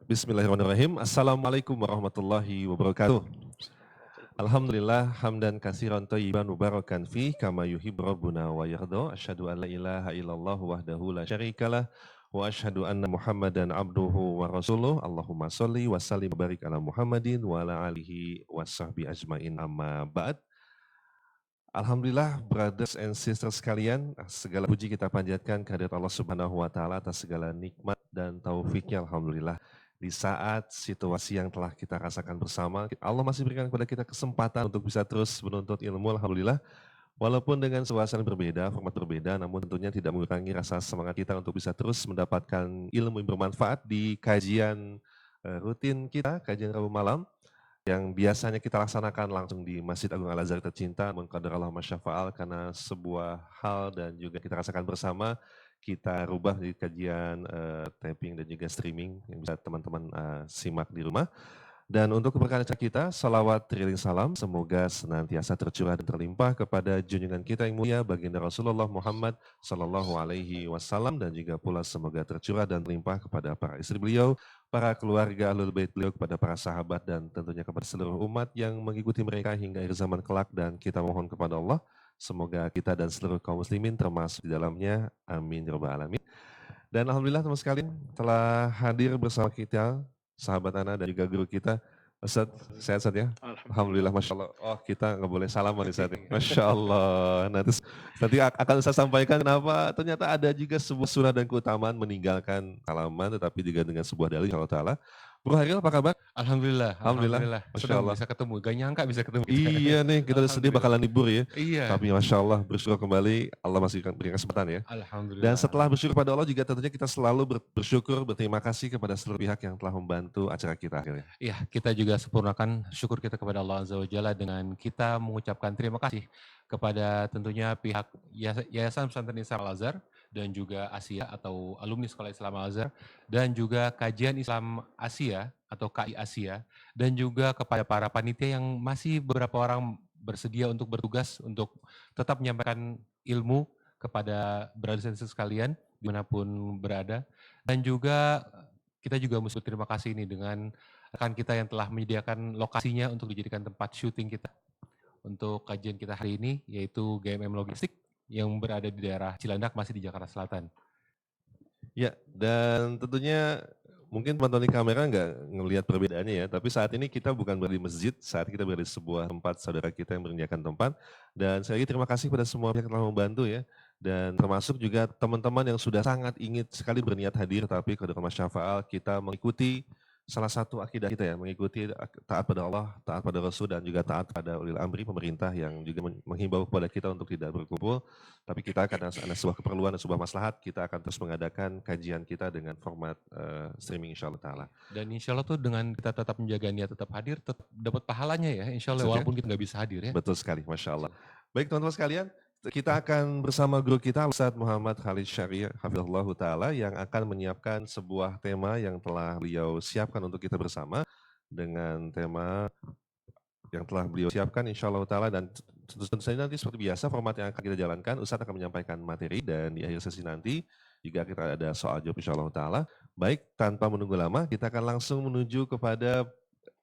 Bismillahirrahmanirrahim. Assalamualaikum warahmatullahi wabarakatuh. Alhamdulillah hamdan katsiran thayyiban mubarakan fi kama yuhibbu rabbuna wa yarda. Asyhadu an la ilaha illallah wahdahu la syarikalah wa asyhadu anna Muhammadan abduhu wa rasuluh. Allahumma sholli wa sallim wa barik ala Muhammadin wa ala alihi washabbi ajmain amma ba'd. Alhamdulillah, brothers and sisters sekalian, segala puji kita panjatkan kehadirat Allah Subhanahu wa taala atas segala nikmat dan taufiknya. Alhamdulillah, di saat situasi yang telah kita rasakan bersama, Allah masih berikan kepada kita kesempatan untuk bisa terus menuntut ilmu. Alhamdulillah, walaupun dengan suasana berbeda, format berbeda, namun tentunya tidak mengurangi rasa semangat kita untuk bisa terus mendapatkan ilmu yang bermanfaat di kajian rutin kita, kajian Rabu malam, yang biasanya kita laksanakan langsung di Masjid Agung Al-Azhar tercinta, qadarallahu masyafa'al, karena sebuah hal dan juga kita rasakan bersama, kita rubah di kajian taping dan juga streaming yang bisa teman-teman simak di rumah. Dan untuk keberkahan acara kita, salawat teriring salam, semoga senantiasa tercurah dan terlimpah kepada junjungan kita yang mulia, baginda Rasulullah Muhammad Sallallahu Alaihi Wasallam, dan juga pula semoga tercurah dan terlimpah kepada para istri beliau, para keluarga Ahlul Bait beliau, kepada para sahabat, dan tentunya kepada seluruh umat yang mengikuti mereka hingga akhir zaman kelak. Dan kita mohon kepada Allah, semoga kita dan seluruh kaum muslimin termasuk di dalamnya. Amin ya rabbal alamin. Dan alhamdulillah teman sekalian telah hadir bersama kita sahabat Ana dan juga guru kita, Ustaz. Sehat Ustaz ya? Alhamdulillah, Masya Allah. Oh, kita nggak boleh salaman nih Ustaz. Masya Allah. Nanti akan saya sampaikan kenapa ternyata ada juga sebuah sunnah dan keutamaan meninggalkan salaman, tetapi juga dengan sebuah dalil Allah Ta'ala. Bro Haril, apa kabar? Alhamdulillah. Masya Senang Allah. bisa ketemu, gak nyangka bisa ketemu. Iya nih, kita udah sedih bakalan libur ya. Iya. Tapi Masya Allah, bersyukur kembali, Allah masih berikan kesempatan ya. Alhamdulillah. Dan setelah bersyukur pada Allah juga tentunya kita selalu bersyukur, berterima kasih kepada seluruh pihak yang telah membantu acara kita akhirnya. Iya, kita juga sempurnakan syukur kita kepada Allah Azza wa Jalla dengan kita mengucapkan terima kasih kepada tentunya pihak Yayasan Pesantren Islam Al-Azhar dan juga Asia atau alumni Sekolah Islam Al-Azhar dan juga Kajian Islam Asia atau KI Asia dan juga kepada para panitia yang masih beberapa orang bersedia untuk bertugas untuk tetap menyampaikan ilmu kepada brothers and sisters sekalian dimanapun berada. Dan juga kita juga mesti berterima kasih ini dengan rekan kita yang telah menyediakan lokasinya untuk dijadikan tempat syuting kita untuk kajian kita hari ini, yaitu GMM Logistik yang berada di daerah Cilandak, masih di Jakarta Selatan. Ya, dan tentunya mungin teman-teman di kamera nggak ngelihat perbedaannya ya, tapi saat ini kita bukan berada di masjid, saat kita berada di sebuah tempat saudara kita yang menyediakan tempat. Dan sekali lagi terima kasih pada semua pihak yang telah membantu ya, dan termasuk juga teman-teman yang sudah sangat ingin sekali berniat hadir, tapi qadarullah masyafa'al, kita mengikuti salah satu akidah kita ya, mengikuti taat pada Allah, taat pada Rasul, dan juga taat pada ulil amri pemerintah yang juga menghimbau kepada kita untuk tidak berkumpul. Tapi kita akan ada sebuah keperluan dan sebuah maslahat, kita akan terus mengadakan kajian kita dengan format streaming insya Allah ta'ala. Dan insya Allah tuh dengan kita tetap menjaga niat tetap hadir, tetap dapat pahalanya ya insya Allah, walaupun kita nggak bisa hadir ya. Betul sekali, Masya Allah. Baik teman-teman sekalian, kita akan bersama guru kita Ustaz Muhammad Khalid Syariah Hafizahullah Ta'ala yang akan menyiapkan sebuah tema yang telah beliau siapkan untuk kita bersama, dengan tema yang telah beliau siapkan insya Allah Ta'ala. Dan tentu saja nanti seperti biasa format yang akan kita jalankan, Ustaz akan menyampaikan materi dan di akhir sesi nanti juga kita ada soal jawab insya Allah Ta'ala. Baik, tanpa menunggu lama kita akan langsung menuju kepada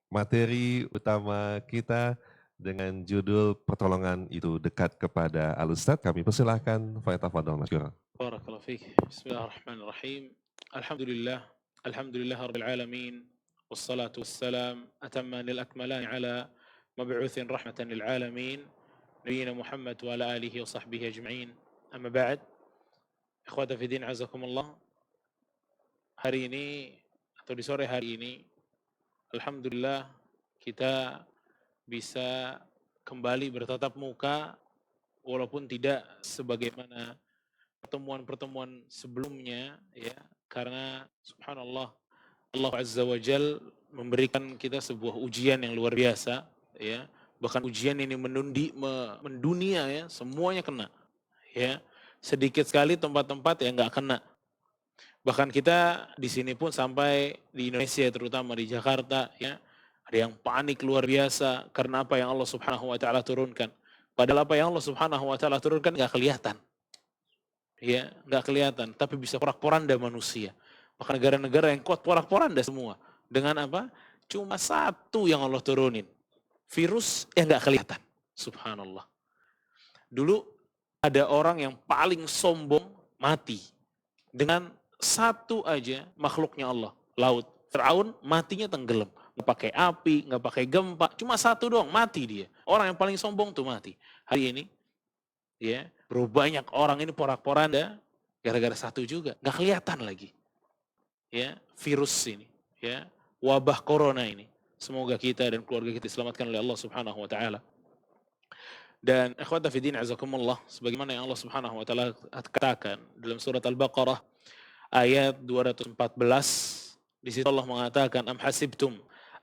materi utama kita dengan judul pertolongan itu dekat kepada Al-Ustadz. Kami persilahkan, falyatafadhal masykurah. Barakallahu fiik. Bismillahirrahmanirrahim. Alhamdulillah rabbil alamin. Wassalatu wassalam atammanil akmalani ala mab'utsin rahmatan lil alamin. Nabiyyina Muhammad wa ala alihi wa sahbihi ajma'in. Amma ba'd. Ikhwata fi din azakumullah. Hari ini atau di sore hari ini, alhamdulillah kita bisa kembali bertatap muka walaupun tidak sebagaimana pertemuan-pertemuan sebelumnya ya, karena subhanallah Allah Azza wa Jal memberikan kita sebuah ujian yang luar biasa ya, bahkan ujian ini mendunia ya, semuanya kena ya, sedikit sekali tempat-tempat yang nggak kena. Bahkan kita di sini pun sampai di Indonesia terutama di Jakarta ya, ada yang panik luar biasa karena apa yang Allah Subhanahu wa taala turunkan. Padahal apa yang Allah Subhanahu wa taala turunkan enggak kelihatan. Ya, enggak kelihatan, tapi bisa porak-poranda manusia. Maka negara-negara yang kuat porak-poranda semua. Dengan apa? Cuma satu yang Allah turunin. Virus yang nggak kelihatan. Subhanallah. Dulu ada orang yang paling sombong mati. Dengan satu aja makhluknya Allah. Laut. Fir'aun matinya tenggelam. Nggak pakai api, nggak pakai gempa. Cuma satu doang, mati dia. Orang yang paling sombong tuh mati. Hari ini, ya, banyak orang ini porak-poranda gara-gara satu juga. Nggak kelihatan lagi. Ya, virus ini. Ya, wabah corona ini. Semoga kita dan keluarga kita diselamatkan oleh Allah Subhanahu wa taala. Dan ikhwata fi din azakumullah, sebagaimana yang Allah Subhanahu wa taala katakan dalam surat Al-Baqarah ayat 214, di situ Allah mengatakan am hasibtum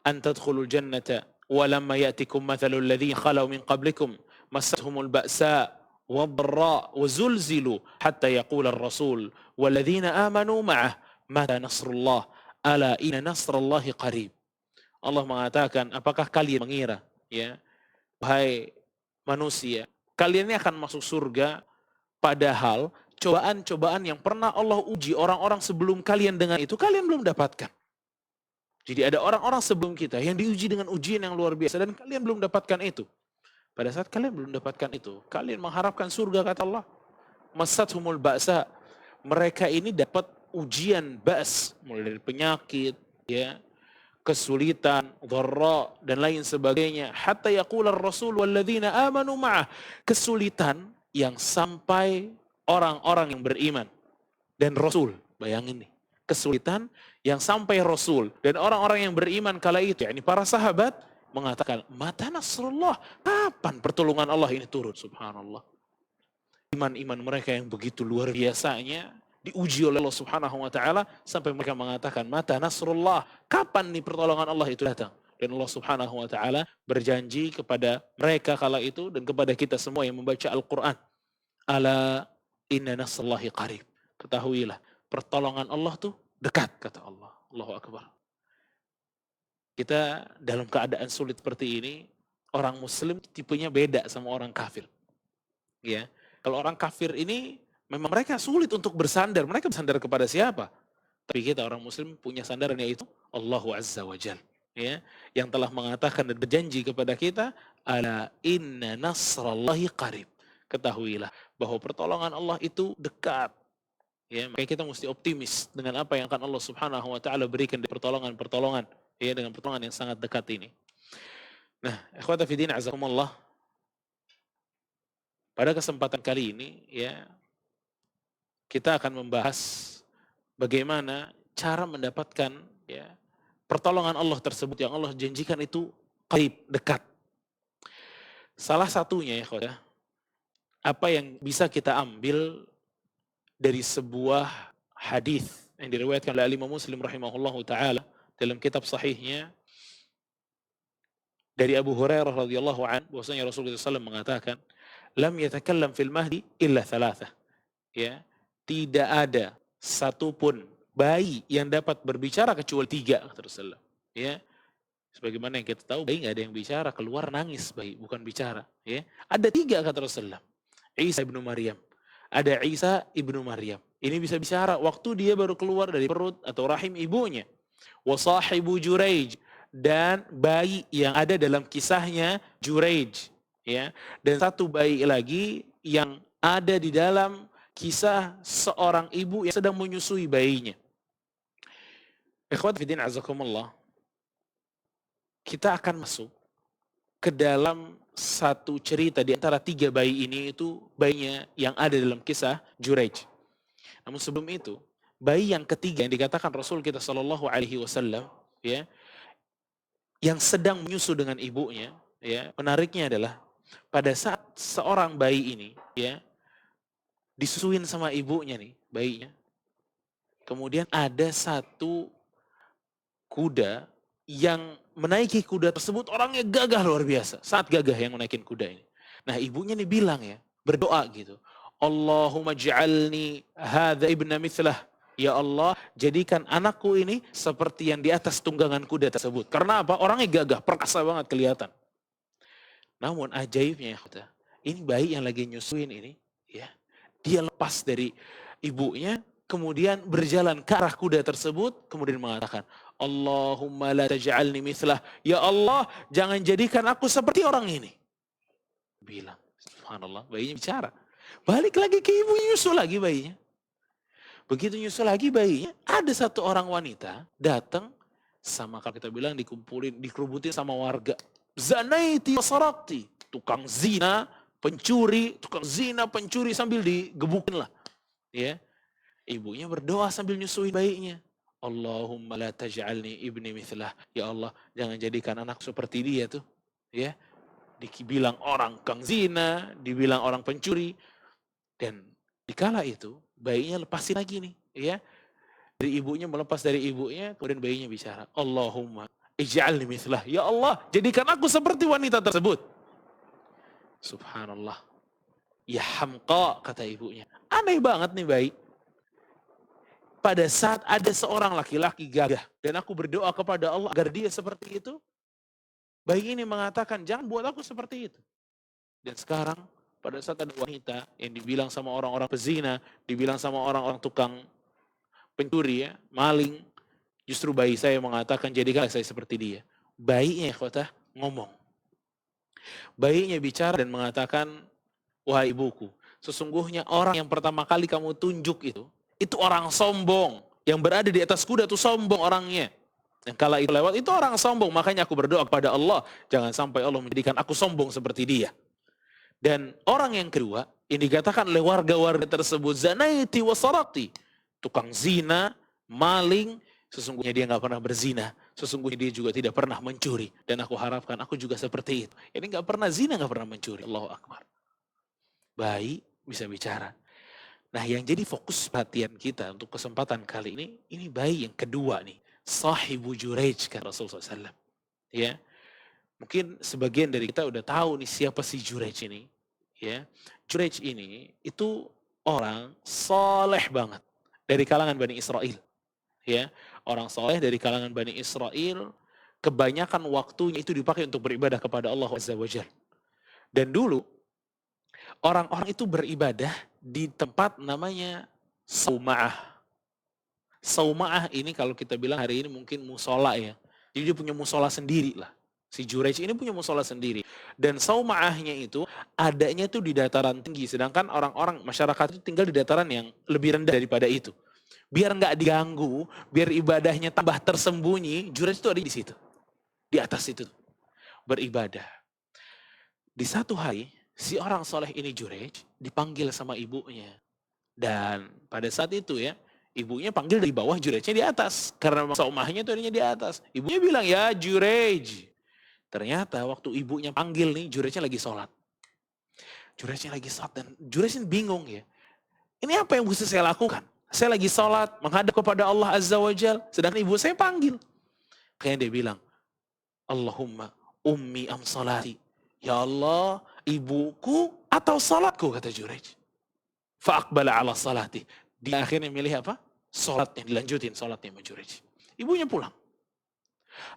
an tadkhulul jannata wa lamma ya'tikum mathalul ladzina khalau min qablikum massathumul ba'sa wad-dharra wa zulzilu hatta yaqula ar-rasul wal ladzina amanu ma'ah mata nasrullah ala inna nasrallahi qarib. Allah mengatakan, apakah kalian mengira, ya, wahai manusia, kalian ini akan masuk surga padahal cobaan-cobaan yang pernah Allah uji orang-orang sebelum kalian dengan itu kalian belum dapatkan. Jadi ada orang-orang sebelum kita yang diuji dengan ujian yang luar biasa dan kalian belum dapatkan itu. Pada saat kalian belum dapatkan itu, kalian mengharapkan surga, kata Allah. Masathumul ba'sa, mereka ini dapat ujian ba's, mulai dari penyakit, ya, kesulitan, dharra, dan lain sebagainya. Hatta yaqula ar-rasul walladzina amanu ma'ah. Kesulitan yang sampai orang-orang yang beriman. Dan Rasul, bayangin nih. Kesulitan yang sampai Rasul. Dan orang-orang yang beriman kala itu, yakni para sahabat, mengatakan, mata nasrullah. Kapan pertolongan Allah ini turun? Subhanallah. Iman-iman mereka yang begitu luar biasanya, diuji oleh Allah Subhanahu wa taala sampai mereka mengatakan mata nasrullah, kapan nih pertolongan Allah itu datang? Dan Allah Subhanahu wa taala berjanji kepada mereka kala itu dan kepada kita semua yang membaca Al-Qur'an, ala inna nasrullahi qarib. Ketahuilah, pertolongan Allah tuh dekat, kata Allah. Allahu akbar. Kita dalam keadaan sulit seperti ini, orang muslim tipenya beda sama orang kafir. Ya. Kalau orang kafir ini memang mereka sulit untuk bersandar. Mereka bersandar kepada siapa? Tapi kita orang muslim punya sandaran, yaitu Allahu Azza wa Jal. Ya, yang telah mengatakan dan berjanji kepada kita, ala inna nasrallahi qarib. Ketahuilah bahwa pertolongan Allah itu dekat. Ya, makanya kita mesti optimis dengan apa yang akan Allah Subhanahu wa taala berikan di pertolongan-pertolongan, ya, dengan pertolongan yang sangat dekat ini. Nah, ikhwata fi din azakumullah, pada kesempatan kali ini, ya, kita akan membahas bagaimana cara mendapatkan, ya, pertolongan Allah tersebut yang Allah janjikan itu qarib, dekat. Salah satunya, ya kawan, apa yang bisa kita ambil dari sebuah hadis yang diriwayatkan oleh Imam Muslim rahimahullahu taala dalam kitab sahihnya dari Abu Hurairah radhiyallahu anhu, bahwasanya Rasulullah SAW mengatakan, lam yatakallam fil mahdi illa thalathah. Ya, tidak ada satupun bayi yang dapat berbicara kecuali 3, kata Rasulullah. Ya, sebagaimana yang kita tahu, bayi nggak ada yang bicara, keluar nangis bayi, bukan bicara. Ya, ada 3, kata Rasulullah. Isa ibnu Maryam, ada Isa ibnu Maryam. Ini bisa bicara waktu dia baru keluar dari perut atau rahim ibunya. Wa sahibu Juraij, dan bayi yang ada dalam kisahnya Juraij. Ya, dan satu bayi lagi yang ada di dalam kisah seorang ibu yang sedang menyusui bayinya. Ikhwat fiddin azakumullah, kita akan masuk ke dalam satu cerita di antara 3 bayi ini, itu bayinya yang ada dalam kisah Juraij. Namun sebelum itu, bayi yang ketiga yang dikatakan Rasul kita Shallallahu Alaihi Wasallam, ya, yang sedang menyusu dengan ibunya, ya, menariknya adalah pada saat seorang bayi ini, ya, disusuin sama ibunya nih, bayinya. Kemudian ada satu kuda yang menaiki kuda tersebut, orangnya gagah luar biasa, sangat gagah yang menaikin kuda ini. Nah, ibunya nih bilang, ya, berdoa gitu, Allahumma ja'alni hadza ibna mithlah. Ya Allah, jadikan anakku ini seperti yang di atas tunggangan kuda tersebut. Karena apa? Orangnya gagah, perkasa banget kelihatan. Namun ajaibnya, ya, ini bayi yang lagi nyusuin ini, ya, dia lepas dari ibunya, kemudian berjalan ke arah kuda tersebut, kemudian mengatakan, Allahumma la taj'alni mithlah. Ya Allah, jangan jadikan aku seperti orang ini. Bilang, subhanallah, bayinya bicara. Balik lagi ke ibu, nyusul lagi bayinya. Begitu nyusul lagi bayinya, ada satu orang wanita datang, sama kalau kita bilang dikumpulin, dikerubutin sama warga. Zanaiti wa sarakti. Tukang zina, pencuri sambil digebukin lah. Ya. Ibunya berdoa sambil nyusuin bayinya. Allahumma la taj'alni ibni mithlah. Ya Allah, jangan jadikan anak seperti dia tuh. Ya. Dibilang orang kang zina, dibilang orang pencuri. Dan dikala itu, bayinya lepasin lagi nih. Ya. Dari ibunya, melepas dari ibunya, kemudian bayinya bicara. Allahumma ij'alni mithlah. Ya Allah, jadikan aku seperti wanita tersebut. Subhanallah. Ya hamqa, kata ibunya. Aneh banget nih bayi. Pada saat ada seorang laki-laki gagah, dan aku berdoa kepada Allah agar dia seperti itu, bayi ini mengatakan, jangan buat aku seperti itu. Dan sekarang, pada saat ada wanita yang dibilang sama orang-orang pezina, dibilang sama orang-orang tukang pencuri, ya, maling, justru bayi saya mengatakan, jadikanlah saya seperti dia. Bayinya ngomong. Bayinya bicara dan mengatakan, wahai ibuku, sesungguhnya orang yang pertama kali kamu tunjuk itu orang sombong. Yang berada di atas kuda itu sombong orangnya. Dan kala itu lewat, itu orang sombong. Makanya aku berdoa kepada Allah, jangan sampai Allah menjadikan aku sombong seperti dia. Dan orang yang kedua, yang dikatakan oleh warga-warga tersebut, zanaiti wa sarakti. Tukang zina, maling, sesungguhnya dia nggak pernah berzina. Sesungguhnya dia juga tidak pernah mencuri. Dan aku harapkan aku juga seperti itu. Ini nggak pernah zina, nggak pernah mencuri. Allahu Akbar. Bayi bisa bicara. Nah, yang jadi fokus perhatian kita untuk kesempatan kali ini bayi yang kedua nih. Sahibu Juraij, kan Rasulullah SAW. Ya. Mungkin sebagian dari kita udah tahu nih siapa si Juraij ini. Ya. Juraij ini itu orang soleh banget. Dari kalangan Bani Israel. Ya. Orang soleh dari kalangan Bani Israel. Kebanyakan waktunya itu dipakai untuk beribadah kepada Allah Azza wa Jalla. Dan dulu, orang-orang itu beribadah di tempat namanya Sauma'ah. Sauma'ah ini kalau kita bilang hari ini mungkin musola ya. Jadi dia punya musola sendiri lah. Si Juraij ini punya musola sendiri. Dan Sauma'ahnya itu adanya tuh di dataran tinggi. Sedangkan orang-orang masyarakat itu tinggal di dataran yang lebih rendah daripada itu. Biar nggak diganggu, biar ibadahnya tambah tersembunyi, Juraij itu ada di situ. Di atas itu. Beribadah. Di satu hari, si orang soleh ini Juraij dipanggil sama ibunya. Dan pada saat itu ya, ibunya panggil dari bawah, Juraijnya di atas. Karena Saumahnya itu adanya di atas. Ibunya bilang, ya Juraij. Ternyata waktu ibunya panggil nih, Juraijnya lagi sholat. Juraijnya lagi sholat dan Juraijnya bingung ya. Ini apa yang bisa saya lakukan? Saya lagi sholat, menghadap kepada Allah Azza wa Jal. Sedangkan ibu saya panggil. Kayaknya dia bilang, Allahumma ummi am salati. Ya Allah, ibuku atau salatku, kata Juraij. Fa'aqbala ala salati. Dia akhirnya milih apa? Salatnya, dilanjutin salatnya sama Juraij. Ibunya pulang.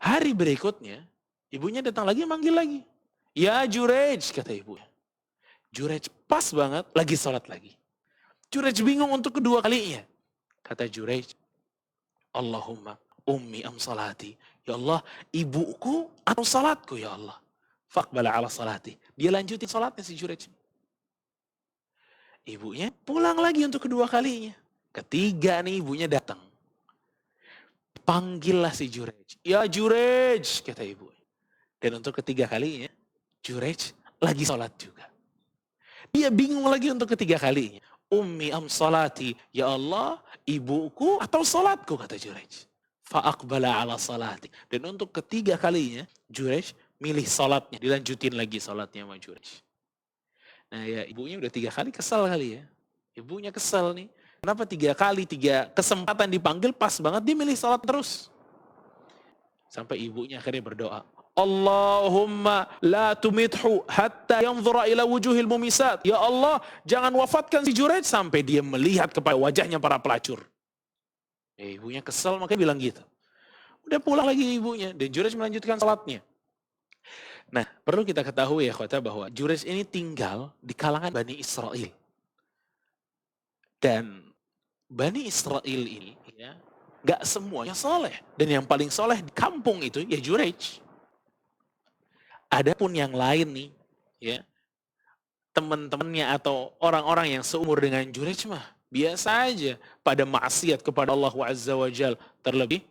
Hari berikutnya, ibunya datang lagi, manggil lagi. Ya Juraij, kata ibunya. Juraij pas banget, lagi salat lagi. Juraij bingung untuk kedua kalinya. Kata Juraij, Allahumma ummi am salati. Ya Allah, ibuku atau salatku, ya Allah. Faqbala ala salati. Dia lanjutin salatnya si Juraij. Ibunya pulang lagi untuk kedua kalinya. Ketiga nih ibunya datang. Panggillah si Juraij. Ya Juraij, kata ibu. Dan untuk ketiga kalinya, Juraij lagi salat juga. Dia bingung lagi untuk ketiga kalinya. Ummi am salati. Ya Allah, ibuku atau salatku, kata Juraij. Fa'aqbala ala salati. Dan untuk ketiga kalinya, Juraij milih salatnya. Dilanjutin lagi salatnya sama Juraij. Nah ya ibunya udah 3 kali kesal kali ya. Ibunya kesal nih. Kenapa 3 kali, 3 kesempatan dipanggil pas banget dia milih salat terus. Sampai ibunya akhirnya berdoa. Allahumma la tumithu hatta yanzura ila wujuhil mumisat. Ya Allah, jangan wafatkan si Juraij sampai dia melihat kepada wajahnya para pelacur. Ibunya kesal makanya bilang gitu. Udah pulang lagi ibunya dan Juraij melanjutkan salatnya. Nah, perlu kita ketahui ya kata bahwa Juraij ini tinggal di kalangan Bani Israel. Dan Bani Israel ini ya, gak semuanya soleh. Dan yang paling soleh di kampung itu ya Jurej. Adapun yang lain nih, ya teman-temannya atau orang-orang yang seumur dengan Jurej mah biasa aja pada maksiat kepada Allah Azza wa Jal. Terlebih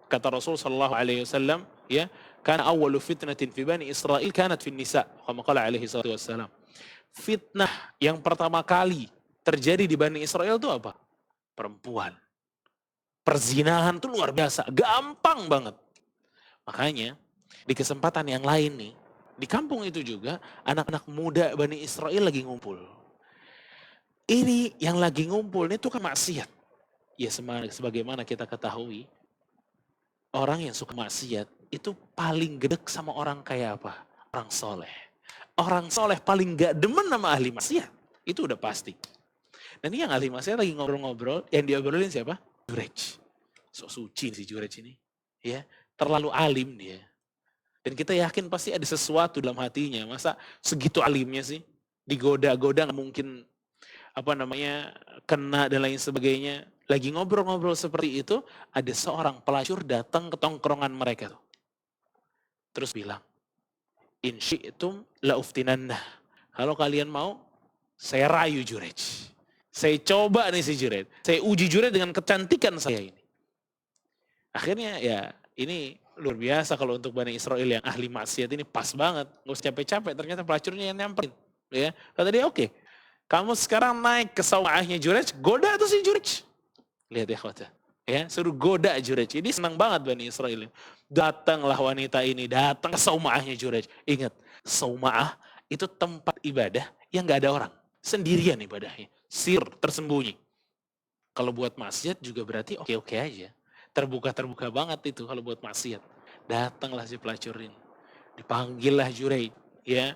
kata Rasul sallallahu alaihi wasallam, ya, kana awwalu fitnatin fi bani Israil kanat fi nisa, kama qala alaihi salatu wassalam. Fitnah yang pertama kali terjadi di Bani Israel itu apa? Perempuan. Perzinahan itu luar biasa, gampang banget. Makanya di kesempatan yang lain nih, di kampung itu juga anak-anak muda Bani Israel lagi ngumpul. Ini yang lagi ngumpul ini tuh kan maksiat. Ya sebagaimana kita ketahui, orang yang suka maksiat itu paling gedek sama orang kayak apa? Orang soleh. Orang soleh paling gak demen sama ahli maksiat. Itu udah pasti. Dan ini yang ahli maksiat lagi ngobrol-ngobrol, yang diobrolin siapa? Jurej. Sok suci si Jurej ini. Ya, terlalu alim dia. Dan kita yakin pasti ada sesuatu dalam hatinya. Masa segitu alimnya sih? Digoda-goda gak mungkin kena dan lain sebagainya. Lagi ngobrol-ngobrol seperti itu, ada seorang pelacur datang ke tongkrongan mereka. Terus bilang, in syi'tum la uftinannah. Kalau kalian mau, saya rayu Jurej. Saya coba nih si Jurej. Saya uji Jurej dengan kecantikan saya ini. Akhirnya ya ini luar biasa kalau untuk Bani Israel yang ahli maksiat ini pas banget. Nggak usah capek-capek, ternyata pelacurnya yang nyamperin. Ya, kata dia oke. Kamu sekarang naik ke sawahnya Jurej, goda tuh si Jurej. Lihat ya kata. Ya, suruh goda Jurej. Ini senang banget Bani Israel. Datanglah wanita ini, datang ke saumahnya Jurej. Ingat, saumah itu tempat ibadah yang gak ada orang. Sendirian ibadahnya. Sir, tersembunyi. Kalau buat maksiat juga berarti oke-oke aja. Terbuka-terbuka banget itu kalau buat maksiat. Datanglah si pelacur ini. Dipanggillah Jurej. Ya.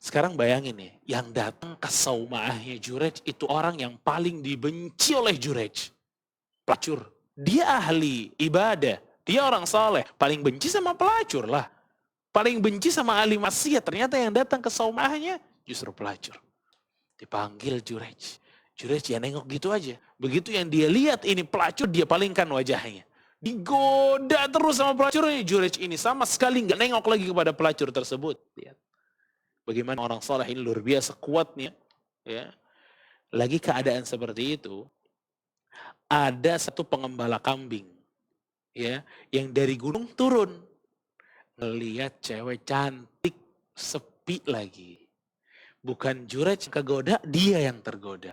Sekarang bayangin nih, yang datang ke saumahnya Jurej itu orang yang paling dibenci oleh Jurej. Pelacur. Dia ahli ibadah. Dia orang saleh. Paling benci sama pelacur lah. Paling benci sama ahli maksiat. Ternyata yang datang ke saumahnya justru pelacur. Dipanggil Jurej. Jurej ya nengok gitu aja. Begitu yang dia lihat ini pelacur, dia palingkan wajahnya. Digoda terus sama pelacur ini. Jurej ini sama sekali nggak nengok lagi kepada pelacur tersebut. Lihat. Bagaimana orang saleh ini luar biasa kuatnya. Ya. Lagi keadaan seperti itu. Ada satu pengembala kambing, ya, yang dari gunung turun, ngelihat cewek cantik, sepi lagi. Bukan Jurej yang kegoda, dia yang tergoda.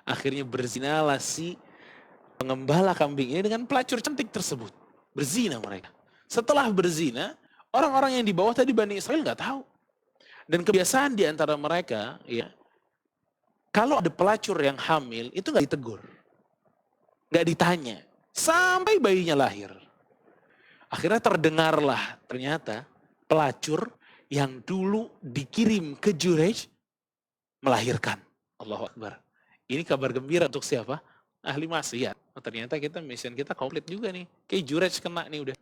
Akhirnya berzinalah si pengembala kambing ini dengan pelacur cantik tersebut. Berzina mereka. Setelah berzina, orang-orang yang di bawah tadi Bani Israel nggak tahu. Dan kebiasaan di antara mereka, ya, kalau ada pelacur yang hamil, itu nggak ditegur. Gak ditanya, sampai bayinya lahir. Akhirnya terdengarlah ternyata pelacur yang dulu dikirim ke Jurej melahirkan. Allahu Akbar. Ini kabar gembira untuk siapa? Ahli maksiat. Oh, ternyata mission kita komplit juga nih. Kayak Jurej kena nih udah.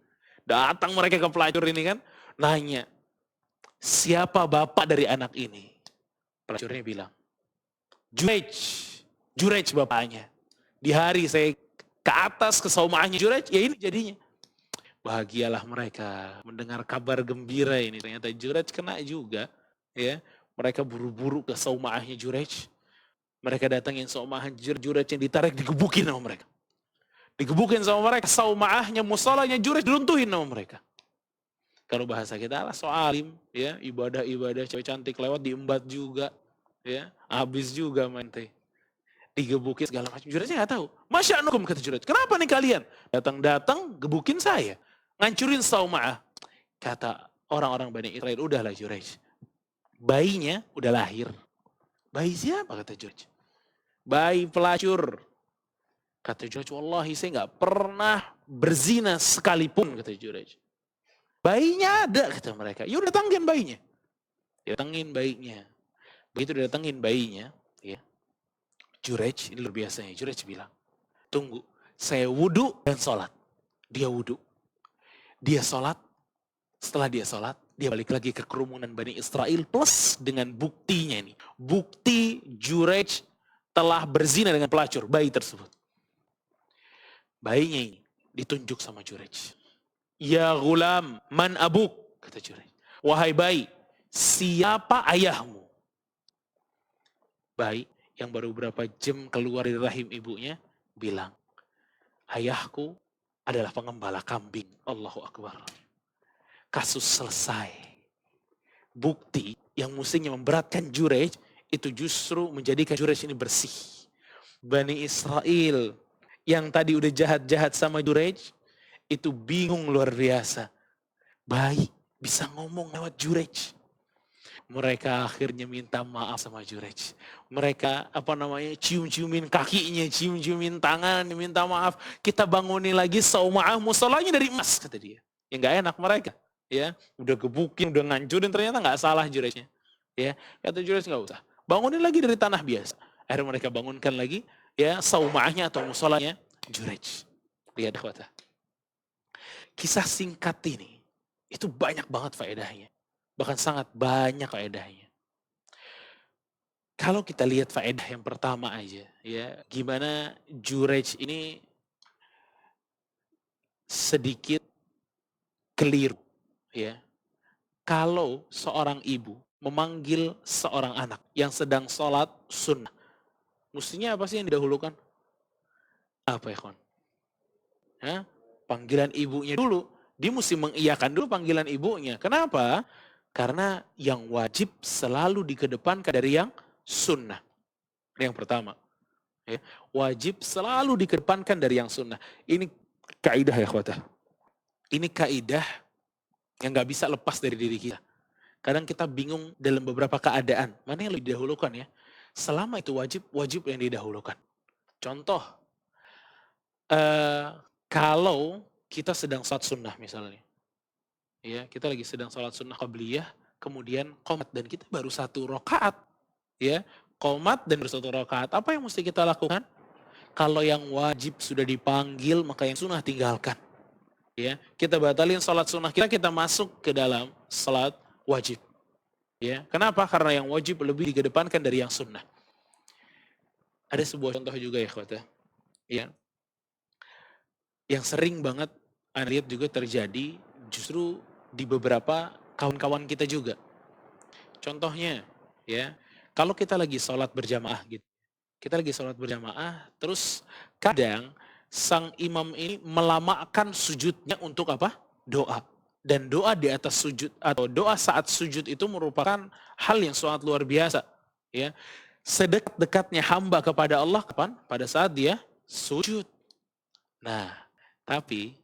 Datang mereka ke pelacur ini kan, nanya, siapa bapak dari anak ini? Pelacurnya bilang, Jurej bapaknya. Di hari saya ke atas ke saumahnya Jurej, ya ini jadinya. Bahagialah mereka mendengar kabar gembira ini. Ternyata Jurej kena juga. Ya, mereka buru-buru ke saumahnya Jurej. Mereka datangin saumahnya Jurej yang ditarik, digebukin sama mereka. Digebukin sama mereka, saumahnya, musolanya Jurej diruntuhin sama mereka. Kalau bahasa kita lah soalim, ya, ibadah-ibadah cewek cantik lewat diembat juga, ya, habis juga mente. Digebukin segala macam. Jurej nggak tahu. Masya Allah, kata Jurej. Kenapa nih kalian? Datang-datang gebukin saya. Ngancurin sauma'ah. Kata orang-orang Bani Israel, udahlah Jurej. Bayinya udah lahir. Bayi siapa kata Jurej? Bayi pelacur. Kata Jurej, wallahi saya nggak pernah berzina sekalipun, kata Jurej. Bayinya ada, kata mereka. Ya udah datangin bayinya. Datangin bayinya. Begitu datangin bayinya, ya. Jurej, ini luar biasanya, Jurej bilang, tunggu, saya wudhu dan sholat. Dia wudhu. Dia sholat, setelah dia sholat, dia balik lagi ke kerumunan Bani Israel plus dengan buktinya ini. Bukti Jurej telah berzina dengan pelacur, bayi tersebut. Bayinya ini ditunjuk sama Jurej. Ya gulam, man abuk, kata Jurej. Wahai bayi, siapa ayahmu? Bayi yang baru beberapa jam keluar dari rahim ibunya bilang, ayahku adalah pengembala kambing. Allahu Akbar. Kasus selesai. Bukti yang mestinya memberatkan Jurej itu justru menjadikan Jurej ini bersih. Bani Israel yang tadi udah jahat-jahat sama Jurej itu bingung luar biasa. Bayi bisa ngomong lewat Jurej. Mereka akhirnya minta maaf sama Jurej. Mereka cium-ciumin kakinya, cium-ciumin tangan, minta maaf. Kita bangunin lagi sauma'ah musolanya dari emas, kata dia. Ya nggak enak mereka. Ya, udah gebukin, udah ngancurin, ternyata nggak salah Jurejnya. Ya, kata Jurej nggak usah. Bangunin lagi dari tanah biasa. Akhirnya mereka bangunkan lagi ya sauma'ahnya atau musolanya Jurej. Lihat ikhwata. Kisah singkat ini itu banyak banget faedahnya. Bahkan sangat banyak faedahnya. Kalau kita lihat faedah yang pertama aja, ya, gimana Jurej ini sedikit keliru, ya. Kalau seorang ibu memanggil seorang anak yang sedang sholat sunnah, mestinya apa sih yang didahulukan? Apa ya, kawan? Panggilan ibunya dulu. Dia mesti mengiyakan dulu panggilan ibunya. Kenapa? Karena yang wajib selalu dikedepankan dari yang sunnah. Ini yang pertama. Ya, wajib selalu dikedepankan dari yang sunnah. Ini kaidah ya khawatah. Ini kaidah yang gak bisa lepas dari diri kita. Kadang kita bingung dalam beberapa keadaan. Mana yang lebih didahulukan ya? Selama itu wajib yang didahulukan. Contoh. Kalau kita sedang sholat sunnah misalnya. Ya, kita lagi sedang sholat sunnah qabliyah, kemudian qomat dan kita baru 1 rakaat. Ya, qomat dan baru 1 rakaat. Apa yang mesti kita lakukan? Kalau yang wajib sudah dipanggil, maka yang sunnah tinggalkan. Ya, kita batalin sholat sunnah kita masuk ke dalam sholat wajib. Ya, kenapa? Karena yang wajib lebih dikedepankan dari yang sunnah. Ada sebuah contoh juga ya, khawatah. Ya, yang sering banget Anda lihat juga terjadi justru di beberapa kawan-kawan kita juga. Contohnya, ya, kalau kita lagi sholat berjamaah gitu, kita lagi sholat berjamaah, terus kadang sang imam ini melamakan sujudnya untuk apa? Doa. Dan doa di atas sujud atau doa saat sujud itu merupakan hal yang sangat luar biasa. Ya, sedekat-dekatnya hamba kepada Allah kapan? Pada saat dia sujud. Nah, tapi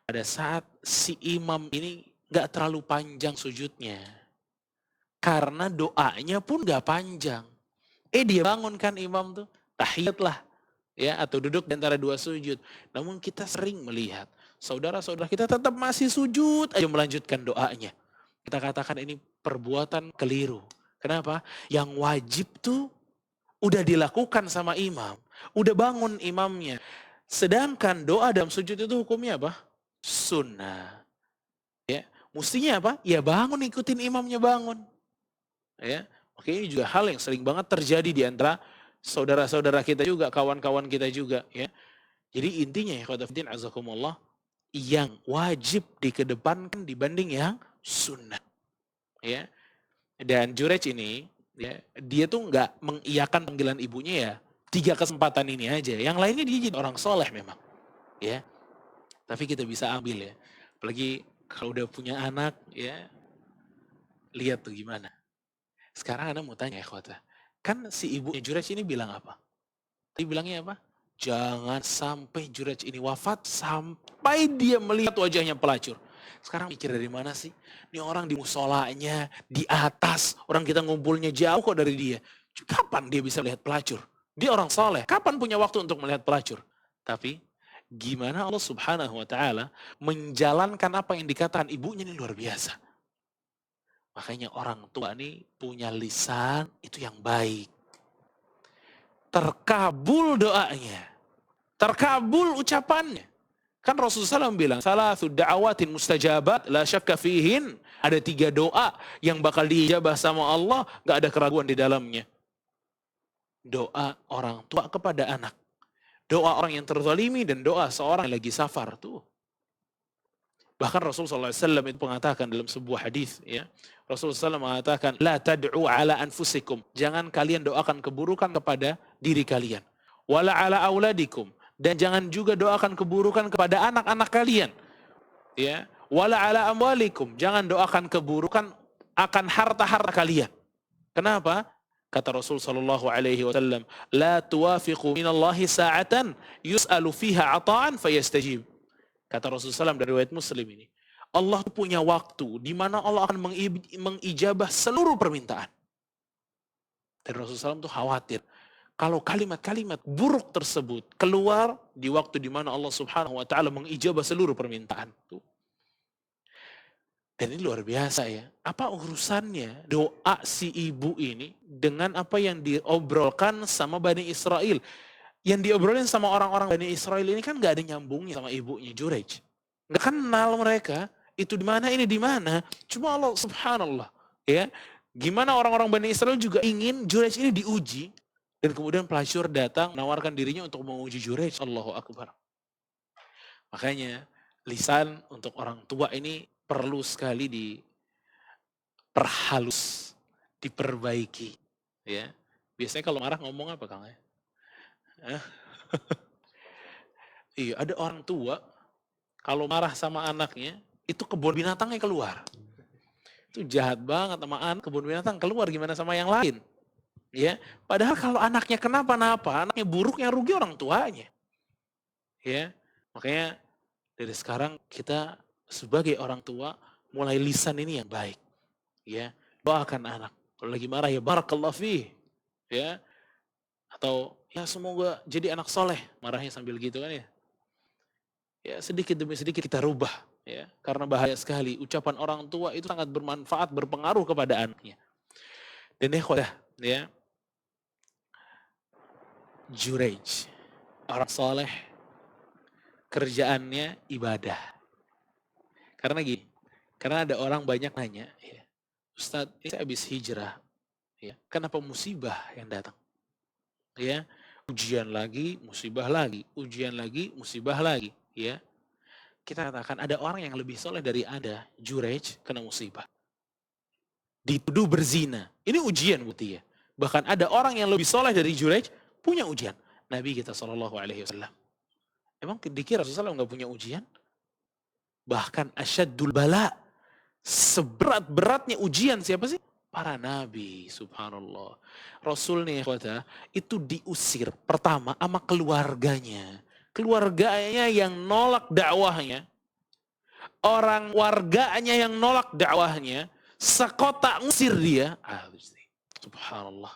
pada saat si imam ini gak terlalu panjang sujudnya. Karena doanya pun gak panjang. Dia bangunkan imam tuh, tahiyat lah. Ya, atau duduk di antara 2 sujud. Namun kita sering melihat saudara-saudara kita tetap masih sujud aja melanjutkan doanya. Kita katakan ini perbuatan keliru. Kenapa? Yang wajib tuh udah dilakukan sama imam. Udah bangun imamnya. Sedangkan doa dalam sujud itu hukumnya apa? Sunnah. Ya, mestinya apa? Ya bangun ikutin imamnya bangun. Ya, oke, ini juga hal yang sering banget terjadi di antara saudara-saudara kita juga, kawan-kawan kita juga. Ya, jadi intinya ya, khawatirin azakumullah, yang wajib dikedepankan dibanding yang sunnah. Ya, dan Jurej ini, ya, dia tuh nggak mengiyakan panggilan ibunya ya. 3 kesempatan ini aja. Yang lainnya dia jadi orang soleh memang. Ya. Tapi kita bisa ambil ya. Apalagi kalau udah punya anak ya. Lihat tuh gimana. Sekarang Anda mau tanya ya khawatah. Kan si ibunya Jurej ini bilang apa? Dia bilangnya apa? Jangan sampai Jurej ini wafat sampai dia melihat wajahnya pelacur. Sekarang mikir dari mana sih? Ini orang di musolanya, di atas. Orang kita ngumpulnya jauh kok dari dia. Kapan dia bisa melihat pelacur? Dia orang soleh, kapan punya waktu untuk melihat pelacur? Tapi gimana Allah Subhanahu wa Ta'ala menjalankan apa yang dikatakan ibunya ini luar biasa. Makanya orang tua ini punya lisan itu yang baik. Terkabul doanya, terkabul ucapannya. Kan Rasulullah SAW bilang, salatsu da'awatin mustajabat la syakka fihin. Ada 3 doa yang bakal diijabah sama Allah, gak ada keraguan di dalamnya. doa orang tua kepada anak. Doa orang yang terzalimi dan doa seorang yang lagi safar tuh. Bahkan Rasulullah SAW itu mengatakan dalam sebuah hadis, ya, Rasulullah SAW mengatakan, la tad'u ala anfusikum. Jangan kalian doakan keburukan kepada diri kalian. Wala ala auladikum. Dan jangan juga doakan keburukan kepada anak-anak kalian. Ya, wala ala amwalikum. Jangan doakan keburukan akan harta-harta kalian. Kenapa? Kata Rasul sallallahu alaihi wasallam, la tuwafiqu minallahi sa'atan yus'alu fiha ata'an fayastajib. Kata Rasulullah SAW dari riwayat Muslim ini, Allah punya waktu di mana Allah akan mengijabah seluruh permintaan. Dan Rasulullah SAW itu khawatir kalau kalimat-kalimat buruk tersebut keluar di waktu di mana Allah Subhanahu wa taala mengijabah seluruh permintaan. Dan ini luar biasa ya. Apa urusannya doa si ibu ini dengan apa yang diobrolkan sama Bani Israel? Yang diobrolin sama orang-orang Bani Israel ini kan gak ada nyambungnya sama ibunya Jurej. Gak kenal mereka, itu di mana ini di mana. Cuma Allah subhanallah, ya. Gimana orang-orang Bani Israel juga ingin Jurej ini diuji. Dan kemudian pelacur datang menawarkan dirinya untuk menguji Jurej. Allahu Akbar. Makanya lisan untuk orang tua ini perlu sekali diperhalus, diperbaiki. Ya. Biasanya kalau marah ngomong apa Kang? Iya, ada orang tua kalau marah sama anaknya itu kebun binatangnya keluar. Itu jahat banget sama anak, kebun binatang keluar, gimana sama yang lain? Ya, padahal kalau anaknya kenapa-napa, anaknya buruk, yang rugi orang tuanya. Ya, makanya dari sekarang kita sebagai orang tua mulai lisan ini yang baik. Ya, doakan anak. Kalau lagi marah ya barakallahu fih. Ya. Atau ya semoga jadi anak soleh, marahnya sambil gitu kan ya. Ya sedikit demi sedikit kita rubah ya, karena bahaya sekali ucapan orang tua itu sangat bermanfaat, berpengaruh kepada anaknya. Dan ya, Jurej, orang soleh, kerjaannya ibadah. Karena gini, karena ada orang banyak nanya, ya, Ustadz, ini saya habis hijrah, ya, kenapa musibah yang datang? Ya, ujian lagi, musibah lagi, ujian lagi, musibah lagi, ya. Kita katakan ada orang yang lebih soleh dari Anda, Jurej, kena musibah. Dituduh berzina. Ini ujian buat dia. Bahkan ada orang yang lebih soleh dari Jurej, punya ujian. Nabi kita SAW. Emang dikira Rasulullah nggak punya ujian? Bahkan asyaddul bala. Seberat-beratnya ujian siapa sih? Para nabi, subhanallah. Rasul nih, itu diusir pertama sama keluarganya. Keluarganya yang nolak dakwahnya. Orang warganya yang nolak dakwahnya. Sekota ngusir dia. Subhanallah.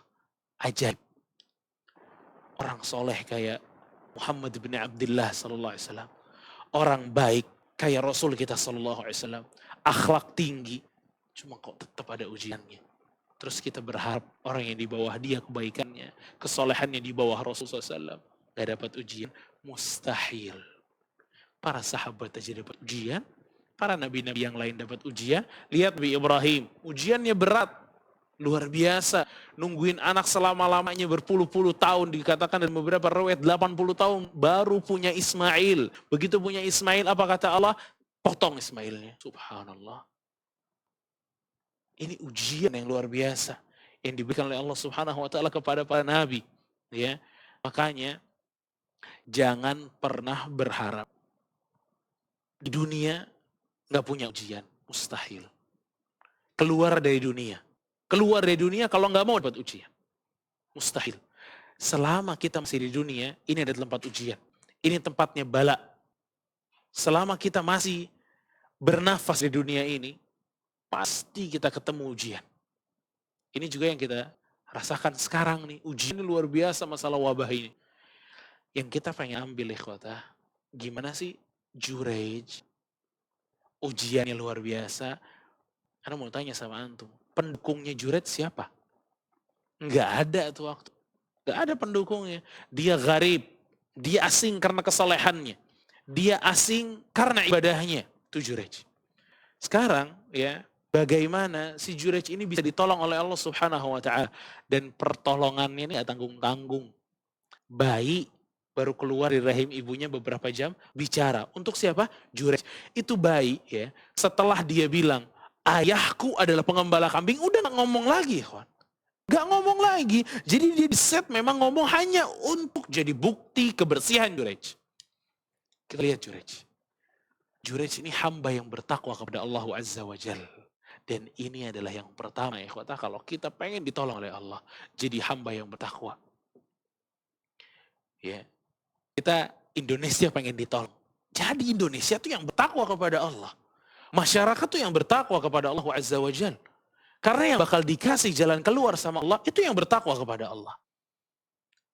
Ajaib. Orang soleh kayak Muhammad bin Abdullah sallallahu alaihi wasallam. Orang baik kayak Rasul kita sallallahu alaihi wasallam. Akhlak tinggi. Cuma kok tetap ada ujiannya. Terus kita berharap orang yang di bawah dia kebaikannya, kesolehannya di bawah Rasulullah SAW gak dapat ujian. Mustahil. Para sahabat aja dapat ujian, para nabi-nabi yang lain dapat ujian. Lihat Nabi Ibrahim, ujiannya berat, luar biasa. Nungguin anak selama-lamanya berpuluh-puluh tahun, dikatakan dan beberapa riwayat 80 tahun baru punya Ismail. Begitu punya Ismail, apa kata Allah? Potong Ismailnya. Subhanallah. Ini ujian yang luar biasa yang diberikan oleh Allah Subhanahu wa taala kepada para nabi, ya. Makanya jangan pernah berharap di dunia nggak punya ujian, mustahil. Keluar dari dunia kalau nggak mau dapat ujian, mustahil. Selama kita masih di dunia, ini ada tempat ujian, ini tempatnya bala. Selama kita masih bernafas di dunia ini, pasti kita ketemu ujian. Ini juga yang kita rasakan sekarang nih. Ujian ini luar biasa masalah wabah ini. Yang kita pengen ambil ikhwatah. Gimana sih Jurej? Ujiannya luar biasa. Ana mau tanya sama antum. Pendukungnya Jurej siapa? Nggak ada tuh waktu. Nggak ada pendukungnya. Dia gharib. Dia asing karena kesolehannya. Dia asing karena ibadahnya. Itu Jurej. Sekarang ya. bagaimana si Jurej ini bisa ditolong oleh Allah Subhanahu wa taala, dan pertolongannya ini gak tanggung-tanggung. Bayi baru keluar dari rahim ibunya beberapa jam bicara. Untuk siapa? Jurej. Itu bayi ya, setelah dia bilang ayahku adalah pengembala kambing, udah gak ngomong lagi, kawan. Gak ngomong lagi. Jadi dia diset memang ngomong hanya untuk jadi bukti kebersihan Jurej. Kita lihat Jurej. Jurej ini hamba yang bertakwa kepada Allah Azza wa Jal. Dan ini adalah yang pertama ya ikhwata, kalau kita pengen ditolong oleh Allah, jadi hamba yang bertakwa. Ya. Kita Indonesia pengen ditolong. Jadi Indonesia tuh yang bertakwa kepada Allah. Masyarakat tuh yang bertakwa kepada Allah Azza wa Jal. Karena yang bakal dikasih jalan keluar sama Allah, itu yang bertakwa kepada Allah.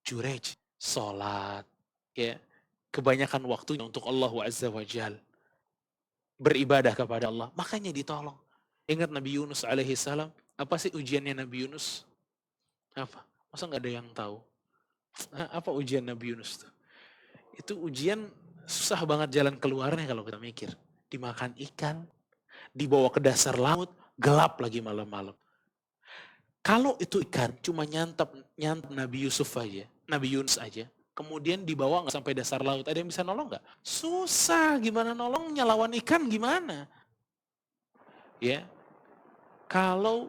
Jurej, sholat, ya, kebanyakan waktunya untuk Allah Azza wa Jal. Beribadah kepada Allah, makanya ditolong. Ingat Nabi Yunus alaihi salam, apa sih ujiannya Nabi Yunus? Apa? Masa nggak ada yang tahu? Apa ujian Nabi Yunus tuh? Itu ujian susah banget jalan keluarnya kalau kita mikir. Dimakan ikan, dibawa ke dasar laut, gelap lagi malam-malam. Kalau itu ikan cuma nyantap Nabi Yusuf aja, Nabi Yunus aja, kemudian dibawa nggak sampai dasar laut, ada yang bisa nolong nggak? Susah, gimana nolongnya, lawan ikan gimana? Ya, kalau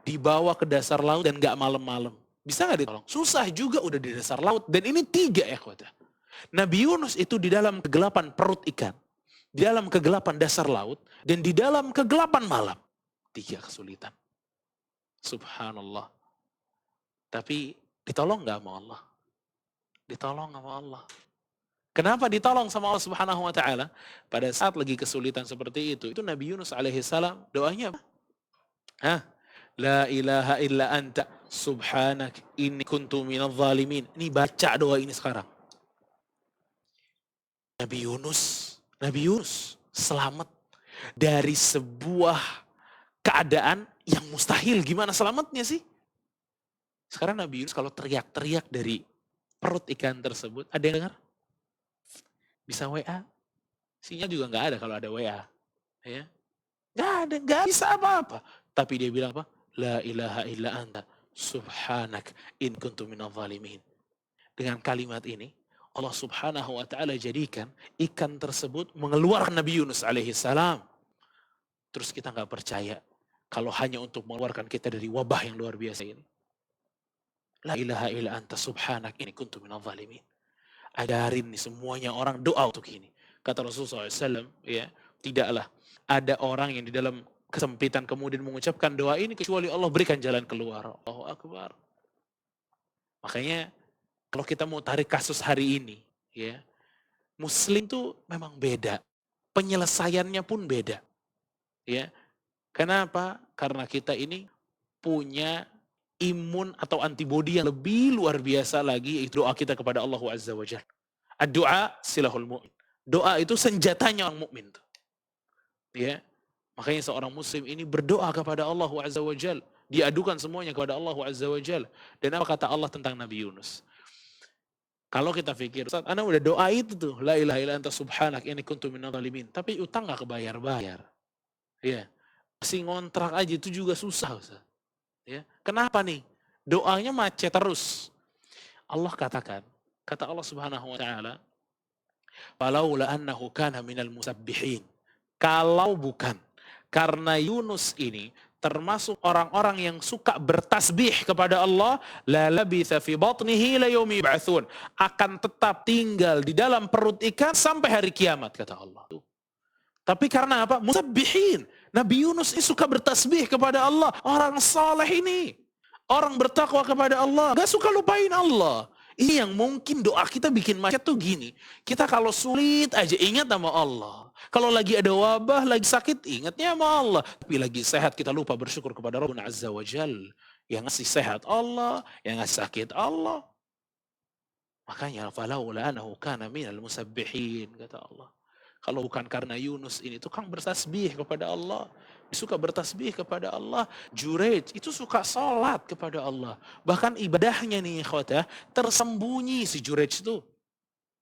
dibawa ke dasar laut dan nggak malam-malam, bisa nggak ditolong? Susah juga, udah di dasar laut. Dan ini 3 ya ikhwata. Nabi Yunus itu di dalam kegelapan perut ikan, di dalam kegelapan dasar laut, dan di dalam kegelapan malam. 3 kesulitan. Subhanallah. Tapi ditolong nggak sama Allah? Ditolong sama Allah. Kenapa ditolong sama Allah Subhanahu wa taala? Pada saat lagi kesulitan seperti itu Nabi Yunus alaihi salam doanya apa? La ilaha illa anta subhanak inni kuntu minadh zalimin. Ini baca doa ini sekarang. Nabi Yunus selamat dari sebuah keadaan yang mustahil. Gimana selamatnya sih? Sekarang Nabi Yunus kalau teriak-teriak dari perut ikan tersebut, ada yang dengar? Bisa WA? Sinyal juga nggak ada kalau ada WA. Ya. Nggak ada, nggak bisa apa-apa. Tapi dia bilang apa? La ilaha illa anta subhanak in kuntu minadh zalimin. Dengan kalimat ini, Allah Subhanahu wa taala jadikan ikan tersebut mengeluarkan Nabi Yunus alaihi salam. Terus kita nggak percaya kalau hanya untuk mengeluarkan kita dari wabah yang luar biasa ini. La ilaha illa anta subhanak in kuntu minadh zalimin. Ajarin nih semuanya orang doa untuk ini. Kata Rasulullah SAW, ya, tidaklah ada orang yang di dalam kesempitan kemudian mengucapkan doa ini kecuali Allah berikan jalan keluar. Allahu Akbar. Makanya kalau kita mau tarik kasus hari ini, ya, Muslim tuh memang beda. Penyelesaiannya pun beda. Ya. Kenapa? Karena kita ini punya imun atau antibodi yang lebih luar biasa lagi, yaitu doa kita kepada Allah Azza wa Jalla. Doa silahul mu'min. Doa itu senjatanya orang mukmin. Ya. Makanya seorang muslim ini berdoa kepada Allah Azza wa Jalla, diadukan semuanya kepada Allah Azza wa Jalla. Dan apa kata Allah tentang Nabi Yunus? Kalau kita pikir, Ustaz, ana udah doa itu tuh, la ilaha illa anta subhanak inni kuntu minadh zalimin, tapi utang enggak kebayar-bayar. Ya. Masih ngontrak aja itu juga susah, Ustaz. Ya. Kenapa nih? Doanya macet terus. Allah katakan, kata Allah Subhanahu wa taala, "Falaula annahu kana minal musabbihin." Kalau bukan karena Yunus ini termasuk orang-orang yang suka bertasbih kepada Allah, la labitha fi batnihi la yaumi yub'atsun, akan tetap tinggal di dalam perut ikan sampai hari kiamat, kata Allah. Tapi karena apa? Musabbihin. Nabi Yunus ini suka bertasbih kepada Allah. Orang saleh ini. Orang bertakwa kepada Allah. Gak suka lupain Allah. Ini yang mungkin doa kita bikin macet tuh gini. Kita kalau sulit aja ingat sama Allah. Kalau lagi ada wabah, lagi sakit, ingatnya sama Allah. Tapi lagi sehat kita lupa bersyukur kepada Rabbuna Azza wa Jal. Yang ngasih sehat Allah, yang ngasih sakit Allah. Makanya, falaula anahu kana minal musabbihin, kata Allah. Kalau bukan karena Yunus ini tukang bertasbih kepada Allah. Suka bertasbih kepada Allah. Jurej itu suka sholat kepada Allah. Bahkan ibadahnya nih ikhwata, tersembunyi si Jurej itu.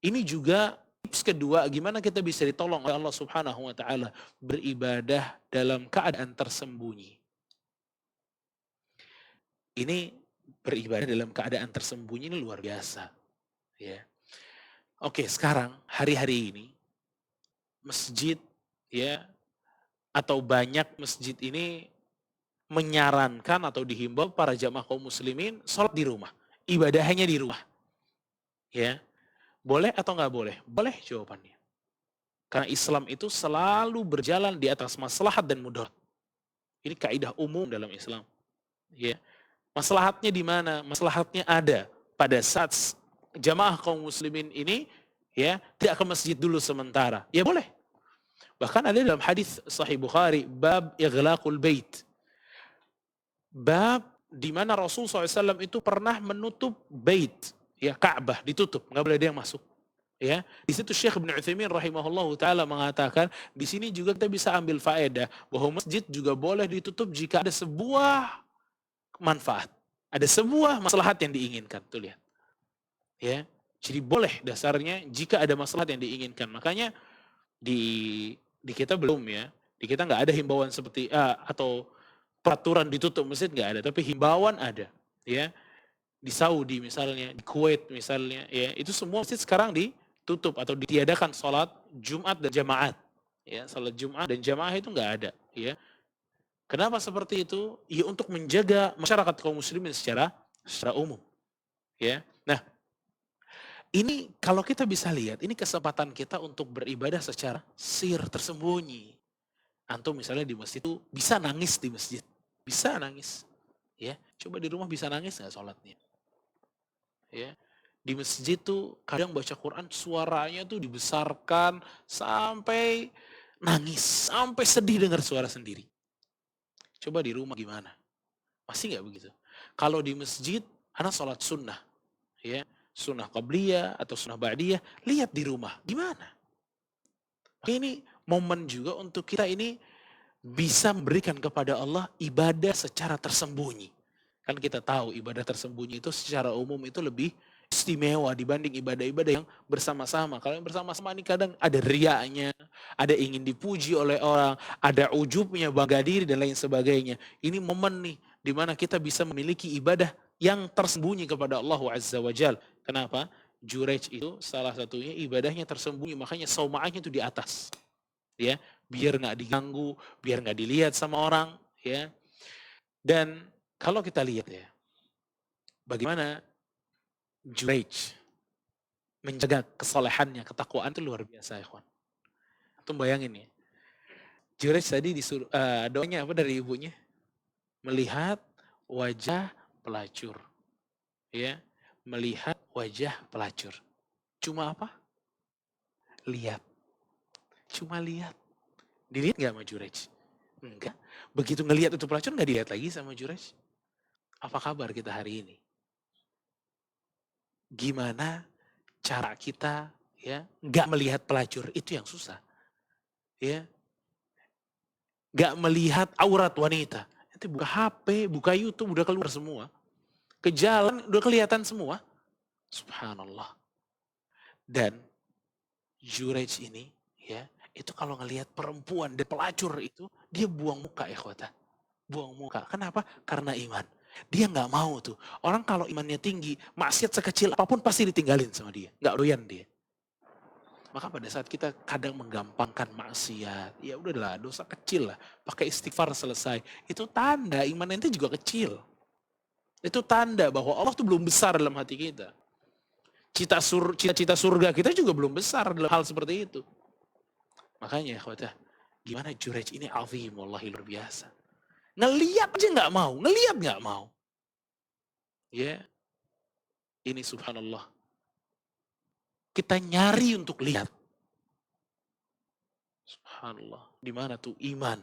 Ini juga tips kedua, gimana kita bisa ditolong oleh Allah Subhanahu wa taala beribadah dalam keadaan tersembunyi. Ini beribadah dalam keadaan tersembunyi ini luar biasa, ya. Oke, sekarang hari-hari ini masjid, ya, atau banyak masjid ini menyarankan atau dihimbau para jamaah kaum muslimin sholat di rumah, ibadah hanya di rumah, ya. Boleh atau nggak boleh? Boleh jawabannya. Karena Islam itu selalu berjalan di atas maslahat dan mudarat. Ini kaidah umum dalam Islam. Ya. Maslahatnya di mana? Maslahatnya ada pada saat jamaah kaum muslimin ini ya tidak ke masjid dulu sementara. Ya boleh. Bahkan ada dalam hadis Sahih Bukhari, bab ighlaqul bait. Bab di mana Rasul SAW itu pernah menutup bait, ya Ka'bah ditutup, nggak boleh ada yang masuk. Ya, di situ Syekh Ibnu Utsaimin rahimahullahu taala mengatakan, di sini juga kita bisa ambil faedah bahwa masjid juga boleh ditutup jika ada sebuah manfaat, ada sebuah maslahat yang diinginkan. Tuh lihat. Ya, jadi boleh dasarnya jika ada maslahat yang diinginkan. Makanya di kita belum ya, di kita nggak ada himbauan seperti atau peraturan ditutup masjid nggak ada, tapi himbauan ada. Ya, di Saudi misalnya, di Kuwait misalnya, ya itu semua masjid sekarang ditutup atau ditiadakan sholat Jumat dan jamaat. Ya, sholat Jumat dan jamaah itu nggak ada. Ya, kenapa seperti itu? Ya untuk menjaga masyarakat kaum muslimin secara umum. Ya, nah ini kalau kita bisa lihat, ini kesempatan kita untuk beribadah secara sir, tersembunyi. Antum misalnya di masjid itu bisa nangis di masjid, bisa nangis. Ya, coba di rumah bisa nangis nggak sholatnya? Ya, di masjid tuh kadang baca Quran suaranya tuh dibesarkan sampai nangis, sampai sedih dengar suara sendiri. Coba di rumah gimana? Masih nggak begitu? Kalau di masjid, anak sholat sunnah, ya sunnah qabliyah atau sunnah ba'diyah, lihat di rumah gimana? Ini momen juga untuk kita ini bisa memberikan kepada Allah ibadah secara tersembunyi. Kan kita tahu ibadah tersembunyi itu secara umum itu lebih istimewa dibanding ibadah-ibadah yang bersama-sama. Kalau yang bersama-sama ini kadang ada riaknya, ada ingin dipuji oleh orang, ada ujubnya, bangga diri dan lain sebagainya. Ini momen nih di mana kita bisa memiliki ibadah yang tersembunyi kepada Allah Azza wa Jal. Kenapa? Jurej itu salah satunya ibadahnya tersembunyi, makanya saumaahnya itu di atas. Ya, biar nggak diganggu, biar nggak dilihat sama orang, ya. Dan kalau kita lihat ya, bagaimana Jurej menjaga kesolehannya, ketakwaan itu luar biasa, ya kawan. Antum bayangin ya, Jurej tadi disuruh doanya apa dari ibunya? Melihat wajah pelacur, ya, melihat wajah pelacur. Cuma apa? Lihat. Cuma lihat. Dilihat nggak sama Jurej? Enggak. Begitu ngelihat itu pelacur nggak dilihat lagi sama Jurej. Apa kabar kita hari ini? Gimana cara kita ya nggak melihat pelacur, itu yang susah. Ya. Nggak melihat aurat wanita. Nanti buka HP, buka YouTube udah keluar semua. Ke jalan udah kelihatan semua. Subhanallah. Dan Jurej ini ya, itu kalau ngelihat perempuan dan pelacur itu, dia buang muka ya ikhwata. Buang muka. Kenapa? Karena iman. Dia nggak mau tuh. Orang kalau imannya tinggi, maksiat sekecil apapun pasti ditinggalin sama dia. Nggak doyan dia. Maka pada saat kita kadang menggampangkan maksiat, ya udahlah dosa kecil lah. Pakai istighfar selesai. Itu tanda iman ente juga kecil. Itu tanda bahwa Allah tuh belum besar dalam hati kita. Cita-cita surga kita juga belum besar dalam hal seperti itu. Makanya ya gimana Jurej ini azim, wallahi luar biasa. Ngeliat aja nggak mau, ngeliat nggak mau. Ya, ini subhanallah. Kita nyari untuk lihat. Subhanallah, di mana tuh iman?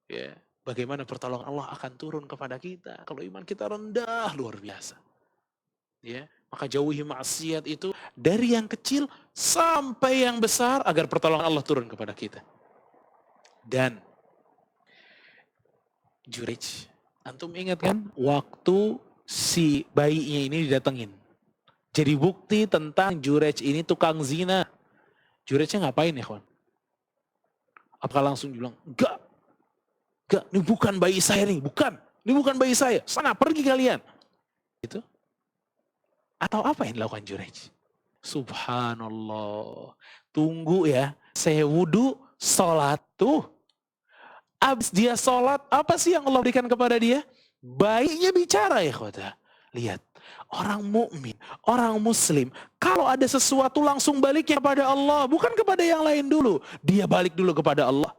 Ya, bagaimana pertolongan Allah akan turun kepada kita kalau iman kita rendah luar biasa. Ya, maka jauhi maksiat itu dari yang kecil sampai yang besar agar pertolongan Allah turun kepada kita. Dan Jurej, antum ingat kan waktu si bayinya ini didatengin. Jadi bukti tentang Jurej ini tukang zina. Jureja ngapain ya kawan? Apakah langsung bilang, enggak, ini bukan bayi saya nih, ini bukan bayi saya, sana pergi kalian. Gitu. Atau apa yang dilakukan Jurej? Subhanallah. Tunggu ya, saya wudhu, sholat tuh. Abis dia sholat, apa sih yang Allah berikan kepada dia? Bayinya bicara ya khotbah. Lihat, orang mukmin, orang muslim, kalau ada sesuatu langsung baliknya kepada Allah, bukan kepada yang lain dulu. Dia balik dulu kepada Allah.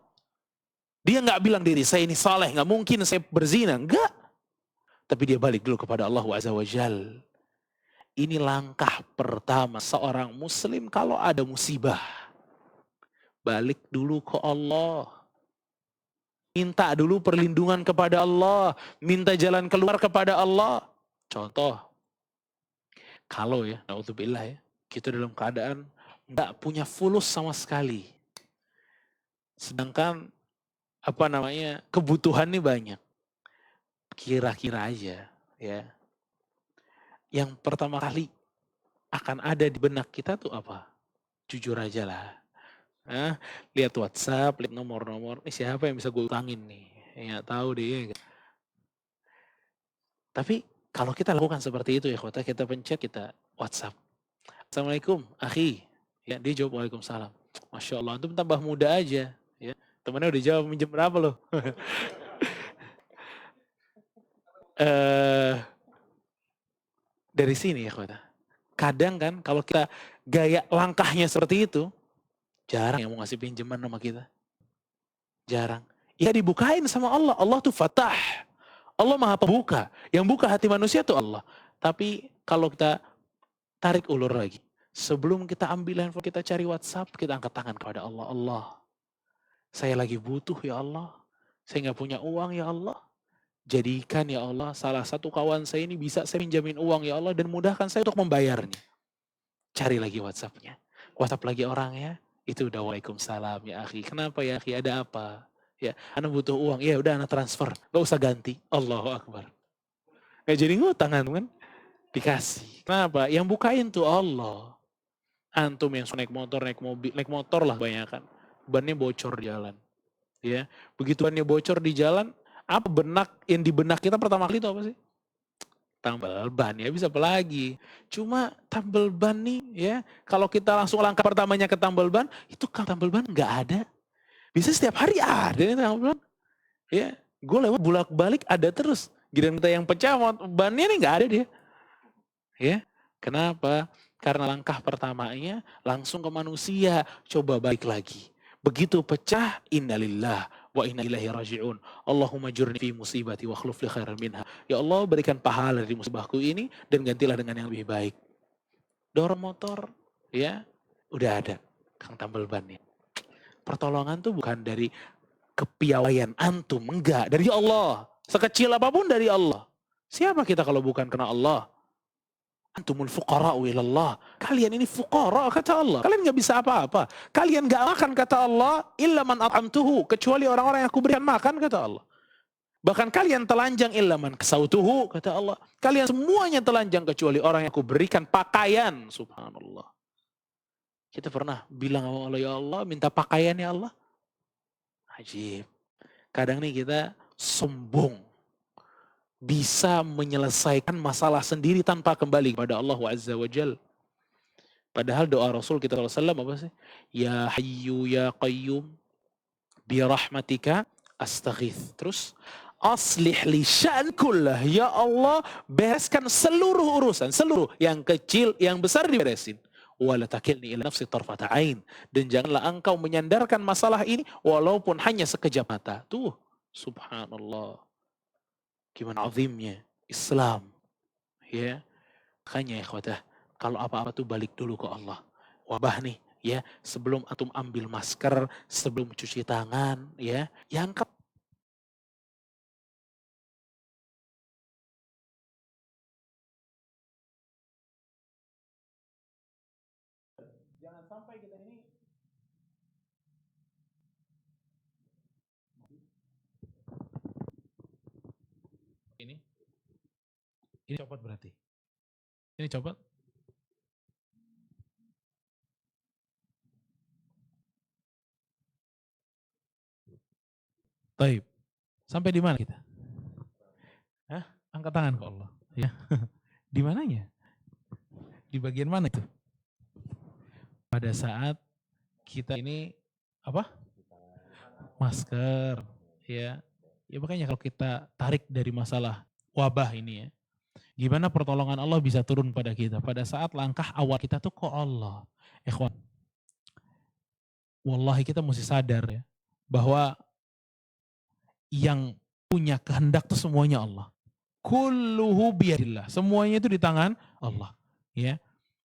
Dia nggak bilang diri saya ini saleh, nggak mungkin saya berzina, enggak. Tapi dia balik dulu kepada Allah Azza wa Jal. Ini langkah pertama seorang muslim kalau ada musibah. Balik dulu ke Allah. Minta dulu perlindungan kepada Allah. Minta jalan keluar kepada Allah. Contoh. Kalau ya, na'udzubillah ya. Kita dalam keadaan nggak punya fulus sama sekali. Sedangkan kebutuhan ini banyak. Kira-kira aja ya. Yang pertama kali akan ada di benak kita tuh apa? Jujur aja lah. Lihat WhatsApp, lihat nomor-nomor. Ini siapa yang bisa gue utangin nih? Ya tahu deh. Tapi kalau kita lakukan seperti itu ya, kita pencet, kita WhatsApp. Assalamualaikum, akhi. Ya, dia jawab waalaikumsalam. Masya Allah, antum tambah muda aja. Ya, temannya udah jawab minjem berapa loh? Dari sini ya, kadang kan kalau kita gaya langkahnya seperti itu, jarang yang mau ngasih pinjaman sama kita. Jarang. Ya dibukain sama Allah. Allah tuh Fatah. Allah Maha Pembuka. Yang buka hati manusia tuh Allah. Tapi kalau kita tarik ulur lagi. Sebelum kita ambil handphone, kita cari WhatsApp, kita angkat tangan kepada Allah. Allah, saya lagi butuh ya Allah. Saya nggak punya uang ya Allah. Jadikan ya Allah salah satu kawan saya ini bisa saya pinjamin uang ya Allah. Dan mudahkan saya untuk membayarnya. Cari lagi WhatsApp-nya. WhatsApp lagi orangnya. Itu udah waalaikumsalam ya akhi. Kenapa ya akhi, ada apa? Ya, anak butuh uang. Ya udah anak transfer. Gak usah ganti. Allahu Akbar. Gak jadi ngutang kan? Dikasih. Kenapa? Yang bukain tuh Allah. Antum yang naik motor, naik mobil, naik motor lah banyak kan. Bannya bocor di jalan. Ya, begitu bannya bocor di jalan, apa yang di benak kita pertama kali itu apa sih? Tambal ban ya, bisa apa lagi. Cuma tambal ban nih ya, kalau kita langsung langkah pertamanya ke tambal ban, itu kalau tambal ban nggak ada. Bisa setiap hari ada nih tambal ban. Ya, gue lewat bolak-balik ada terus. Giliran kita yang pecah, bannya nih nggak ada dia. Ya, kenapa? Karena langkah pertamanya langsung ke manusia. Coba balik lagi. Begitu pecah, innalillah wa inna ilaihi raji'un. Allahumma jurni fi musibati wa khluf li khairan minha. Ya Allah, berikan pahala dari musibahku ini dan gantilah dengan yang lebih baik. Dorong motor, ya, udah ada kang tambal bannya. Pertolongan tuh bukan dari kepiawaian antum, enggak, dari Allah. Sekecil apapun dari Allah. Siapa kita kalau bukan kena Allah? Antumul fuqara'u ilallah. Kalian ini fuqara kata Allah. Kalian gak bisa apa-apa. Kalian gak makan kata Allah. Illa man at'amtuhu. Kecuali orang-orang yang aku berikan makan kata Allah. Bahkan kalian telanjang illa man kasautuhu kata Allah. Kalian semuanya telanjang kecuali orang yang aku berikan pakaian. Subhanallah. Kita pernah bilang sama Allah, ya Allah minta pakaian ya Allah. Ajib. Kadang nih kita sombong. Bisa menyelesaikan masalah sendiri tanpa kembali kepada Allah Azza wa Jal. Padahal doa Rasul kita SAW apa sih? Ya Hayyu Ya Qayyum bi rahmatika astaghith. Terus aslih li sya'n kullah. Ya Allah, bereskan seluruh urusan, seluruh yang kecil, yang besar diberesin. Wala takilni ila nafsi tarfata ain. Dan janganlah engkau menyandarkan masalah ini walaupun hanya sekejap mata. Tuh, subhanallah. Gimana azimnya Islam. Ya. Makanya ikhwatah, kalau apa-apa tuh balik dulu ke Allah. Wabah nih, ya, sebelum antum ambil masker, sebelum cuci tangan, ya, yang jangan sampai kita ini ini copot berarti. Ini copot. Taib. Sampai di mana kita? Hah? Angkat tangan ke Allah. Ya. Di mananya? Di bagian mana itu? Pada saat kita ini apa? Masker. Ya. Ya makanya kalau kita tarik dari masalah wabah ini ya. Gimana pertolongan Allah bisa turun pada kita? Pada saat langkah awal kita tuh ke Allah. Ikhwan. Wallahi kita mesti sadar ya. Bahwa yang punya kehendak tuh semuanya Allah. Kulluhu biyadillah. Semuanya itu di tangan Allah. Ya.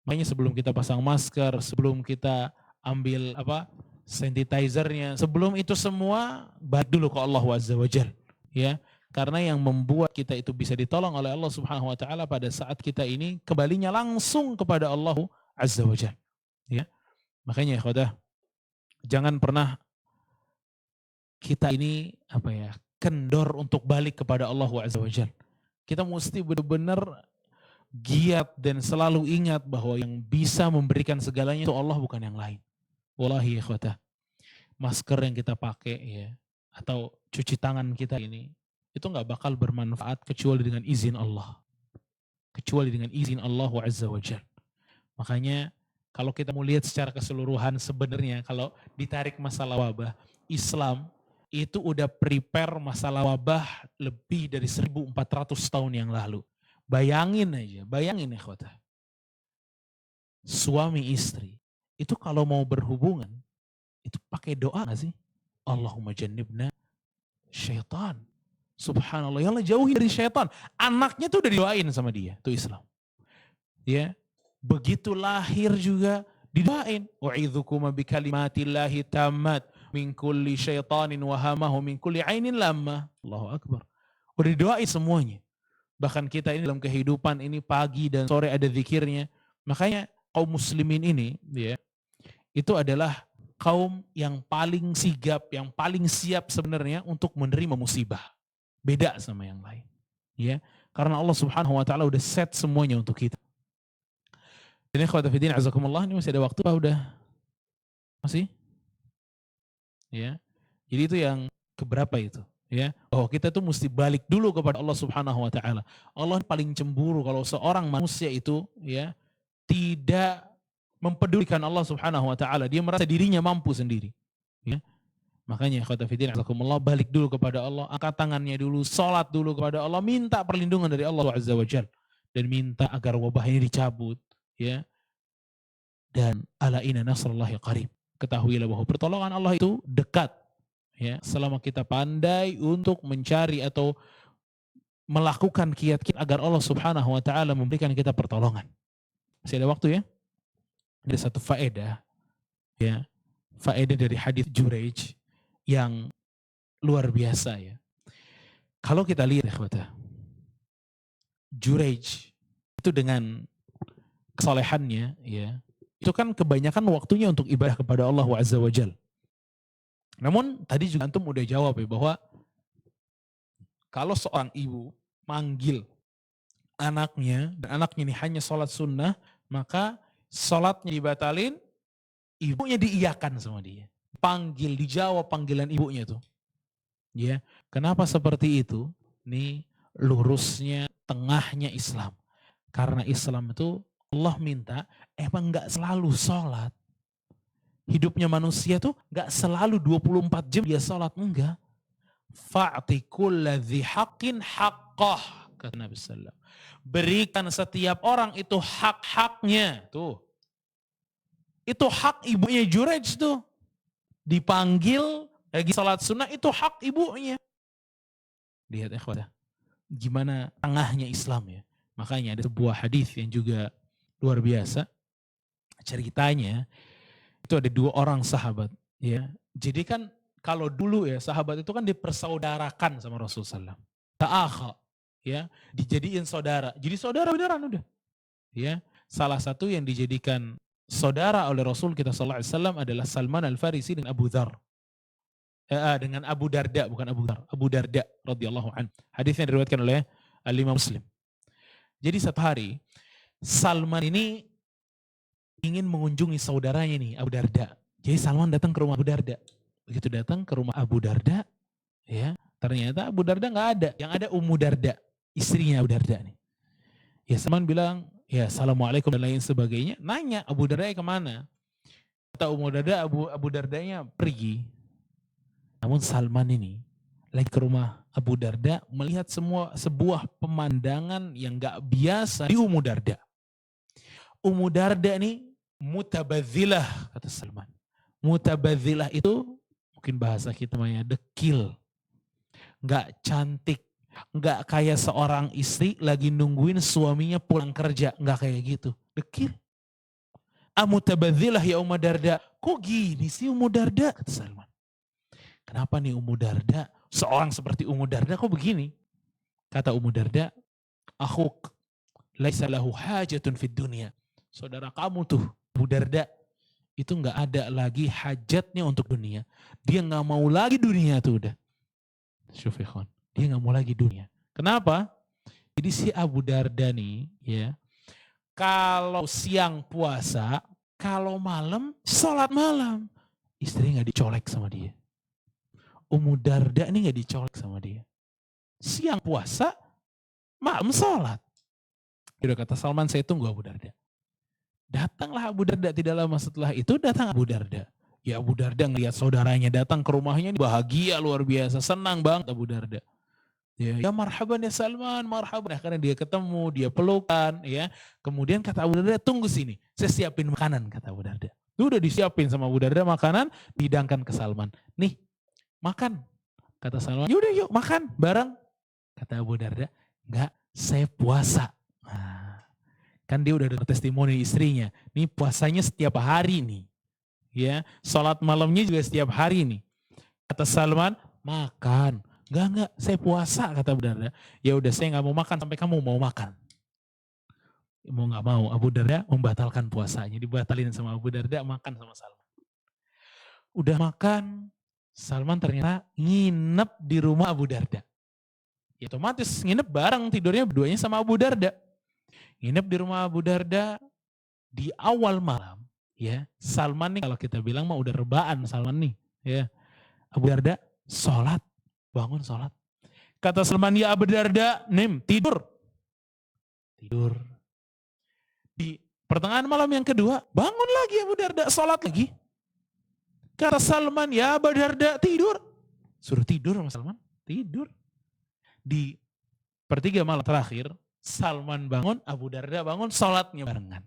Makanya sebelum kita pasang masker, sebelum kita ambil sanitizernya, sebelum itu semua balik dulu ke Allah Azza wa Jal. Ya. Karena yang membuat kita itu bisa ditolong oleh Allah Subhanahu wa taala pada saat kita ini kembalinya langsung kepada Allah Azza wa Jal. Ya. Makanya ikhwadah, jangan pernah kita ini kendor untuk balik kepada Allah Azza wa Jal. Kita mesti benar-benar giat dan selalu ingat bahwa yang bisa memberikan segalanya itu Allah, bukan yang lain. Wallahi ikhwatah, masker yang kita pakai ya, atau cuci tangan kita ini, itu gak bakal bermanfaat kecuali dengan izin Allah. Kecuali dengan izin Allah Azza wa Jal. Makanya kalau kita mau lihat secara keseluruhan, sebenarnya kalau ditarik masalah wabah, Islam itu udah prepare masalah wabah lebih dari 1400 tahun yang lalu. Bayangin ya ikhwatah. Suami istri itu kalau mau berhubungan itu pakai doa gak sih? Allahumma jannibna syaitan. Subhanallah, ya Allah jauhi dari syaitan. Anaknya tuh udah didoain sama dia, itu Islam. Ya, begitu lahir juga didoain. U'idzukum bikalimatillahi tammat min kulli syaitanin wa hamahu min kulli ainin lamma. Allahu akbar. Udah didoain semuanya. Bahkan kita ini dalam kehidupan ini pagi dan sore ada zikirnya. Makanya kaum muslimin ini ya, itu adalah kaum yang paling sigap, yang paling siap sebenarnya untuk menerima musibah. Beda sama yang lain. Ya, karena Allah Subhanahu wa taala udah set semuanya untuk kita. Ini ikhwata fiddin azakumullah, ini masih ada waktu apa udah? Masih? Ya. Jadi itu yang keberapa itu? Ya, bahwa kita tuh mesti balik dulu kepada Allah Subhanahu wa taala. Allah paling cemburu kalau seorang manusia itu ya tidak mempedulikan Allah Subhanahu wa taala, dia merasa dirinya mampu sendiri. Ya. Makanya ikhwata fillah azakumullah, balik dulu kepada Allah, angkat tangannya dulu, salat dulu kepada Allah, minta perlindungan dari Allah Azza wa Jalla dan minta agar wabah ini dicabut, ya. Dan ala inna nasrullahi qarib. Ketahuilah bahwa pertolongan Allah itu dekat. Ya, selama kita pandai untuk mencari atau melakukan kiat-kiat agar Allah Subhanahu wa taala memberikan kita pertolongan. Masih ada waktu ya? Ada satu faedah ya. Faedah dari hadis Juraij yang luar biasa ya. Kalau kita lihat ikhwata, Juraij itu dengan kesolehannya ya, itu kan kebanyakan waktunya untuk ibadah kepada Allah Azza wa Jalla. Namun tadi juga antum udah jawab ya, bahwa kalau seorang ibu manggil anaknya dan anaknya ini hanya sholat sunnah, maka sholatnya dibatalin, ibunya diiyakan sama dia. Panggil, dijawab panggilan ibunya tuh. Ya, kenapa seperti itu? Nih lurusnya, tengahnya Islam. Karena Islam itu Allah minta emang gak selalu sholat. Hidupnya manusia tuh gak selalu 24 jam dia sholat, enggak. Fa'ti kulladzi haqqin haqqah, kata Nabi SAW. Berikan setiap orang itu hak-haknya. Tuh. Itu hak ibunya Juraij tuh. Dipanggil lagi sholat sunnah, itu hak ibunya. Lihat ikhwata, gimana tengahnya Islam ya. Makanya ada sebuah hadis yang juga luar biasa. Ceritanya itu ada dua orang sahabat ya. Jadi kan kalau dulu ya sahabat itu kan dipersaudarakan sama Rasulullah SAW. Ta'akha ya, dijadiin saudara. Jadi saudara beneran udah. Ya, salah satu yang dijadikan saudara oleh Rasul kita sallallahu alaihi wasallam adalah Salman Al-Farisi dan Abu Dzar. Dengan Abu Darda, bukan Abu Dzar, Abu Darda radhiyallahu anhu. Hadisnya diriwayatkan oleh Al-Imam Muslim. Jadi satu hari Salman ini ingin mengunjungi saudaranya nih, Abu Darda. Jadi Salman datang ke rumah Abu Darda. Begitu datang ke rumah Abu Darda, Ya, ternyata Abu Darda nggak ada. Yang ada Ummu Darda, istrinya Abu Darda nih. Ya Salman bilang, ya Assalamualaikum dan lain sebagainya. Nanya Abu Darda kemana? Kata Ummu Darda, Abu Dardanya pergi. Namun Salman ini lagi ke rumah Abu Darda melihat sebuah pemandangan yang gak biasa di Ummu Darda. Ummu Darda ini mutabadzilah, kata Salman. Mutabadzilah itu mungkin bahasa kita namanya dekil. Gak cantik. Gak kayak seorang istri lagi nungguin suaminya pulang kerja. Gak kayak gitu. Dekil. Mutabadzilah ya Ummu Darda. Kok gini sih Ummu Darda? Kata Salman. Kenapa nih Ummu Darda? Seorang seperti Ummu Darda kok begini? Kata Ummu Darda, akhuk laisa lahu hajatun fid dunya. Saudara kamu tuh, Abu Darda, itu nggak ada lagi hajatnya untuk dunia. Dia nggak mau lagi dunia tuh udah. Syufikhon. Dia nggak mau lagi dunia. Kenapa? Jadi si Abu Darda nih, ya, kalau siang puasa, kalau malam sholat malam, istri nggak dicolek sama dia. Ummu Darda ini nggak dicolek sama dia. Siang puasa, malam sholat. Udah kata Salman, saya tunggu Abu Darda. Datanglah Abu Darda, tidak lama setelah itu datang Abu Darda. Ya Abu Darda ngelihat saudaranya datang ke rumahnya, bahagia luar biasa, senang banget Abu Darda. Ya marhaban ya Salman, marhaban. Karena dia ketemu, dia pelukan, ya. Kemudian kata Abu Darda, tunggu sini, saya siapin makanan, kata Abu Darda. Udah disiapin sama Abu Darda makanan, dihidangkan ke Salman. Nih, makan. Kata Salman, yaudah yuk makan bareng. Kata Abu Darda, enggak, saya puasa. Nah, kan dia udah ada testimoni istrinya. Nih puasanya setiap hari nih. Ya, sholat malamnya juga setiap hari nih. Kata Salman, makan. Enggak, saya puasa, kata Abu Darda. Ya udah, saya nggak mau makan sampai kamu mau makan. Mau nggak mau, Abu Darda membatalkan puasanya. Dibatalin sama Abu Darda, makan sama Salman. Udah makan, Salman ternyata nginep di rumah Abu Darda. Ya otomatis nginep bareng, tidurnya berduanya sama Abu Darda. Nginep di rumah Abu Darda di awal malam. Ya, Salman nih kalau kita bilang mah udah rebaan Salman nih. Ya, Abu Darda sholat, bangun sholat. Kata Salman, ya Abu Darda, tidur. Tidur. Di pertengahan malam yang kedua, bangun lagi Abu Darda, sholat lagi. Kata Salman, ya Abu Darda, tidur. Suruh tidur sama Salman, tidur. Di pertiga malam terakhir, Salman bangun, Abu Darda bangun, sholatnya barengan.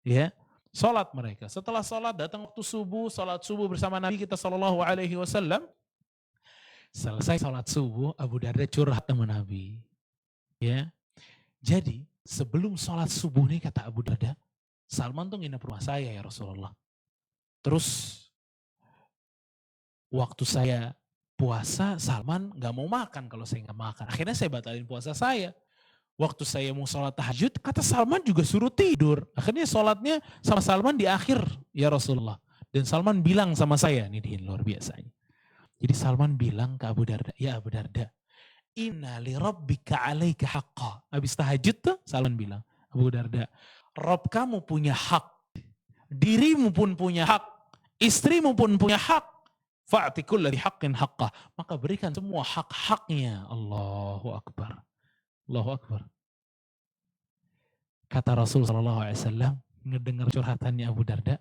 Ya, sholat mereka. Setelah sholat, datang waktu subuh, sholat subuh bersama Nabi kita SAW. Selesai sholat subuh, Abu Darda curhat sama Nabi. Ya, jadi sebelum sholat subuh nih kata Abu Darda, Salman tuh nginep rumah saya ya Rasulullah. Terus waktu saya puasa, Salman gak mau makan kalau saya gak makan. Akhirnya saya batalin puasa saya. Waktu saya mau sholat tahajud, kata Salman juga suruh tidur. Akhirnya sholatnya sama Salman di akhir, ya Rasulullah. Dan Salman bilang sama saya, ini dia luar biasanya. Jadi Salman bilang ke Abu Darda, ya Abu Darda, inna li rabbika alaika haqqa. Habis tahajud tuh Salman bilang, Abu Darda, Rabb kamu punya hak. Dirimu pun punya hak. Istrimu pun punya hak. Fa'ti kulli haqqin haqqah. Maka berikan semua hak-haknya. Allahu Akbar. Allahu Akbar. Kata Rasul SAW, ngedengar curhatannya Abu Darda,